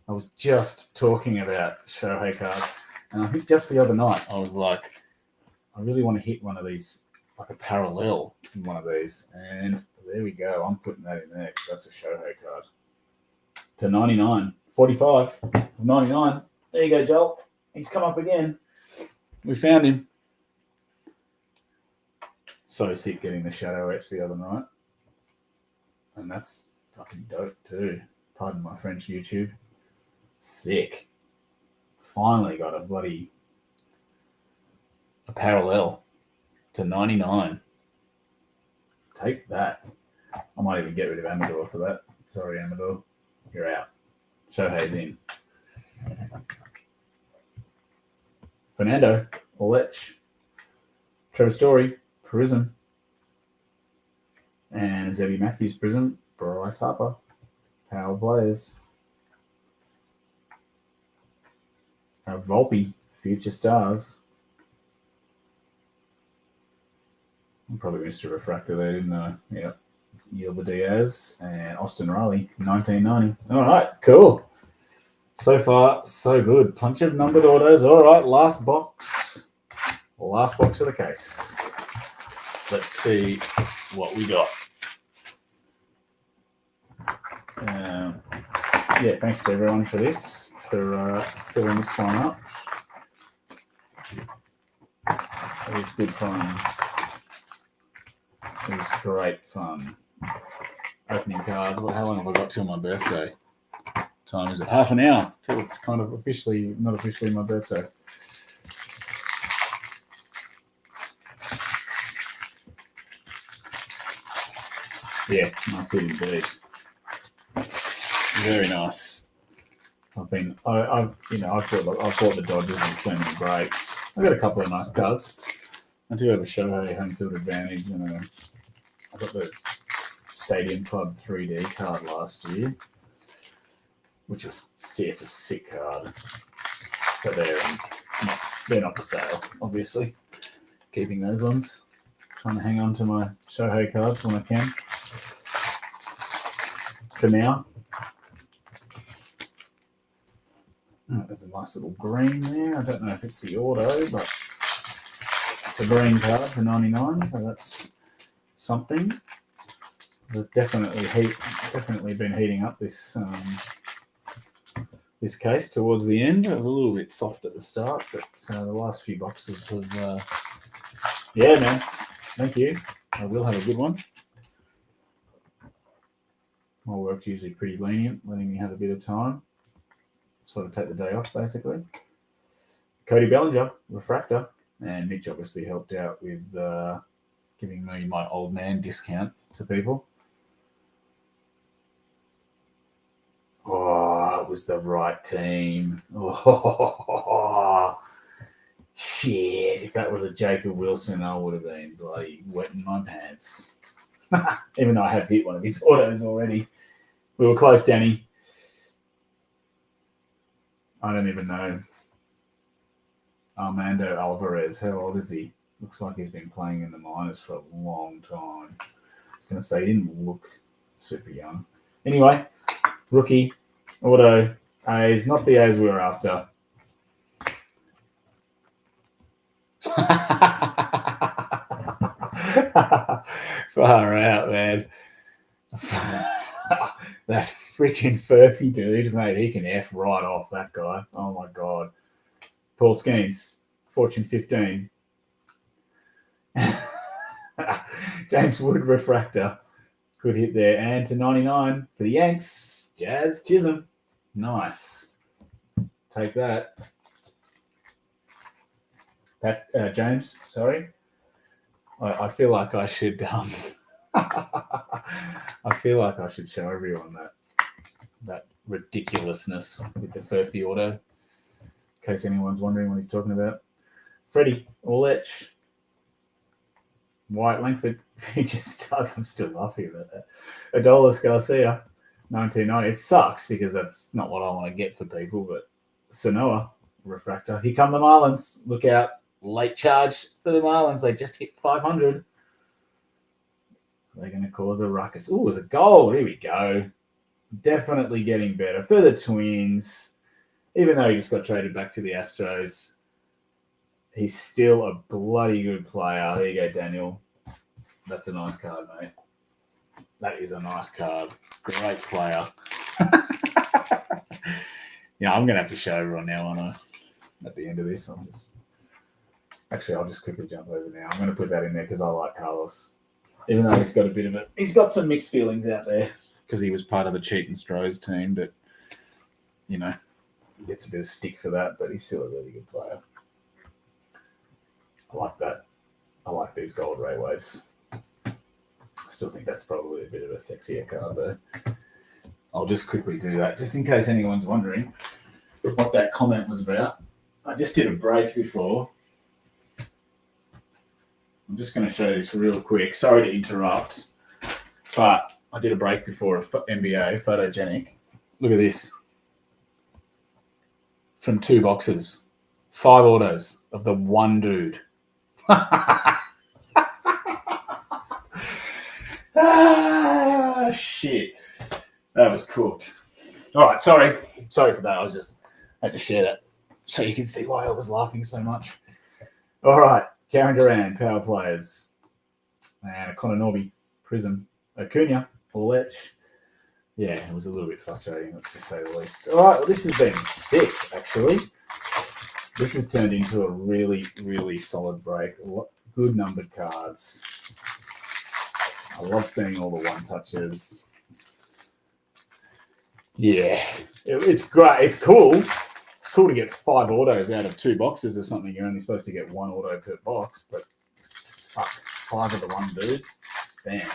I was just talking about Shohei cards. And I think just the other night, I was like, I really want to hit one of these like a parallel in one of these. And there we go. I'm putting that in there because that's a Shohei card. To 99. 45. 99. There you go, Joel. He's come up again. We found him. So sick getting the shadow etch the other night. And that's fucking dope too. Pardon my French, YouTube. Sick. Finally got a parallel to 99. Take that. I might even get rid of Amador for that. Sorry, Amador. You're out. Shohei's in. Fernando, Oletch, Trevor Story, Prism, and Zebby Matthews Prism, Bryce Harper, Power Players. Volpe, Future Stars. I probably missed a refractor there, didn't I? Yeah. Yilba Diaz and Austin Riley, 1990. All right, cool. So far, so good. Bunch of numbered autos. All right, last box. Last box of the case. Let's see what we got. Yeah, thanks to everyone for this, for filling this one up. It was good fun. It was great fun. Opening cards. Well, how long have I got till my birthday? Time is it? Half an hour till it's kind of officially, not officially my birthday. Yeah, nice indeed. Very nice. I've bought the Dodgers and so many breaks. I've got a couple of nice cards. I do have a Shohei home field advantage, and I got the Stadium Club 3D card last year, which was it's a sick card. But they're not for sale, obviously. Keeping those ones. Trying to hang on to my Shohei cards when I can. For now. Oh, there's a nice little green there. I don't know if it's the auto, but it's a green card for 99, so that's something. There's definitely been heating up this this case towards the end. It was a little bit soft at the start, but the last few boxes have yeah, man. Thank you. I will have a good one. My work's usually pretty lenient, letting me have a bit of time. Sort of take the day off, basically. Cody Bellinger, refractor, and Mitch obviously helped out with giving me my old man discount to people. Oh, it was the right team. Oh, shit. If that was a Jacob Wilson, I would have been bloody wetting my pants. Even though I have hit one of his autos already. We were close, Danny. I don't even know. Armando Alvarez, how old is he? Looks like he's been playing in the minors for a long time. I was going to say he didn't look super young. Anyway, rookie, auto, A's, not the A's we were after. Far out, man. That freaking Furphy dude, mate, he can F right off, that guy. Oh, my God. Paul Skeens, Fortune 15. James Wood, refractor. Good hit there. And to 99 for the Yanks, Jazz Chisholm. Nice. Take that. James, sorry. I feel like I should I feel like I should show everyone that ridiculousness with the Furphy auto, in case anyone's wondering what he's talking about. Freddie, Orlech, Wyatt Langford, Future Stars. I'm still laughing about that. Adolis Garcia, 1990. It sucks because that's not what I want to get for people, but Sanoa, refractor. Here come the Marlins. Look out. Late charge for the Marlins. They just hit 500. They're going to cause a ruckus. Ooh, it's a goal. Here we go. Definitely getting better for the Twins. Even though he just got traded back to the Astros, he's still a bloody good player. There you go, Daniel. That's a nice card, mate. That is a nice card. Great player. Yeah, I'm going to have to show everyone now, aren't I? At the end of this, I'll just quickly jump over now. I'm going to put that in there because I like Carlos. Even though he's got a bit of it. He's got some mixed feelings out there because he was part of the Cheat and Strohs team, but, you know, he gets a bit of stick for that, but he's still a really good player. I like that. I like these gold Ray Waves. I still think that's probably a bit of a sexier card, though. I'll just quickly do that, just in case anyone's wondering what that comment was about. I just did a break before. I'm just going to show this real quick. Sorry to interrupt, but I did a break before a NBA photogenic. Look at this. From 2 boxes. 5 autos of the one dude. Shit. That was cooked. All right, sorry for that. I had to share that so you can see why I was laughing so much. All right, Karen Duran, power players, and a Connor Norby, Prism, Acuna, Letch. Yeah, it was a little bit frustrating, let's just say the least. All right, well, this has been sick, actually. This has turned into a really, really solid break. Good numbered cards. I love seeing all the one touches. Yeah, it's great. It's cool. It's cool to get 5 autos out of 2 boxes or something. You're only supposed to get 1 auto per box, but fuck, 5 of the one dude. Damn.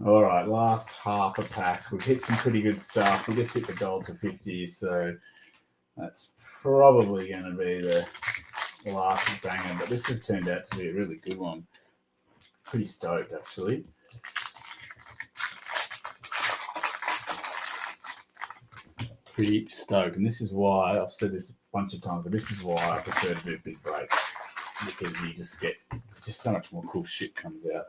All right, last half a pack. We've hit some pretty good stuff. We just hit the gold to 50, so that's probably going to be the last banger. But this has turned out to be a really good one. Pretty stoked, actually. Pretty stoked. And this is why, I've said this a bunch of times, but this is why I prefer to do big breaks. Because you just get, just so much more cool shit comes out.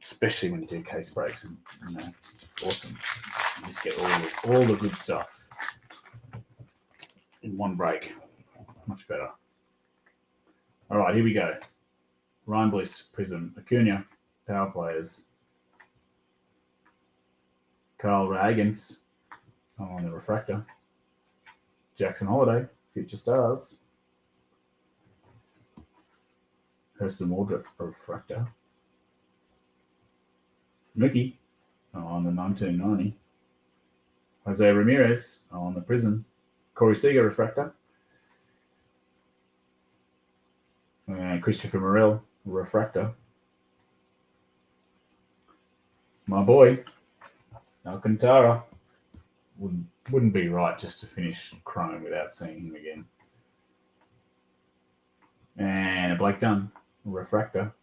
Especially when you do case breaks, and you know, it's awesome. You just get all the good stuff in one break. Much better. All right, here we go. Ryan Bliss, Prism, Acuna, power players. Carl Ragans on the refractor. Jackson Holiday, future stars. Hurston Waldrop, refractor. Mookie on the 1990. Jose Ramirez on the Prism. Corey Seager, refractor. And Christopher Morel, refractor. My boy, Alcantara. Wouldn't be right just to finish Chrome without seeing him again. And a Blake Dunn, refractor.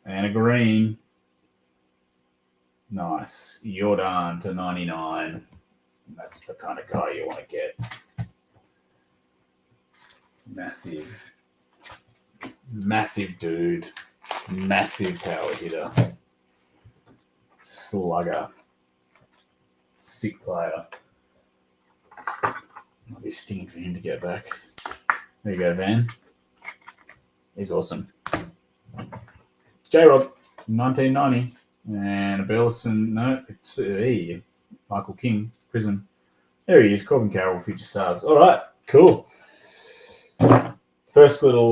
And a green. Nice. Jordan to 99. That's the kind of guy you want to get. Massive dude. Massive power hitter. Slugger. Sick player. Might be stinging for him to get back. There you go, Van. He's awesome. J-Rob, 1990. And a Burleson, no, it's Michael King, Prism. There he is, Corbin Carroll, future stars. All right, cool. First little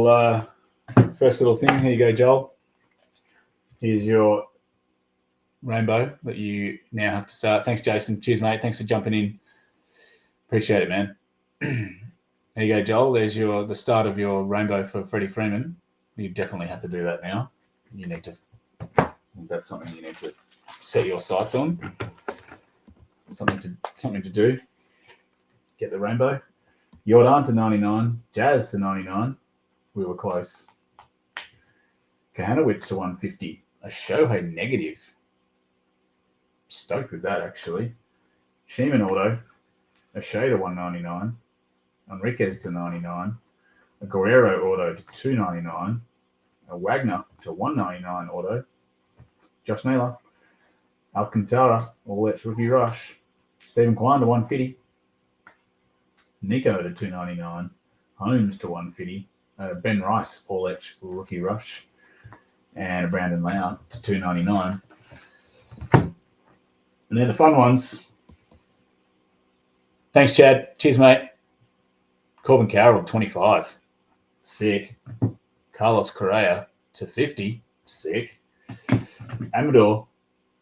thing. Here you go, Joel. Here's your rainbow that you now have to start. Thanks, Jason. Cheers, mate. Thanks for jumping in. Appreciate it, man. There you go, Joel. There's the start of your rainbow for Freddie Freeman. You definitely have to do that now. You need to. That's something you need to set your sights on. Something to do. Get the rainbow. Jordan to 99. Jazz to 99. We were close. Kahanowitz to 150. A Shohei negative. Stoked with that, actually. Sheeman auto. A Shea to 199. Enriquez to 99. A Guerrero auto to 299. Wagner to 199 auto. Josh Naylor. Alcantara, all that's rookie rush. Stephen Kwan to 150. Nico to 299. Holmes to 150. Ben Rice, all that's rookie rush. And Brandon Lau to 299. And they're the fun ones. Thanks, Chad. Cheers, mate. Corbin Carroll, 25. Sick. Carlos Correa to 50. Sick. Amador,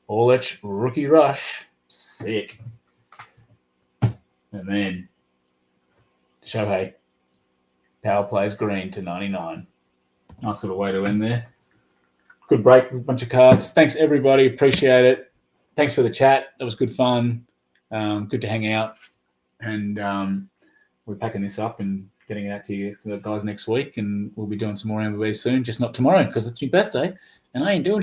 Orlich, rookie rush. Sick. And then Shohei, power plays green to 99. Nice little way to end there. Good break, a bunch of cards. Thanks, everybody. Appreciate it. Thanks for the chat. That was good fun. Good to hang out. And we're packing this up and getting it out to you guys next week. And we'll be doing some more MLB soon, just not tomorrow because it's my birthday and I ain't doing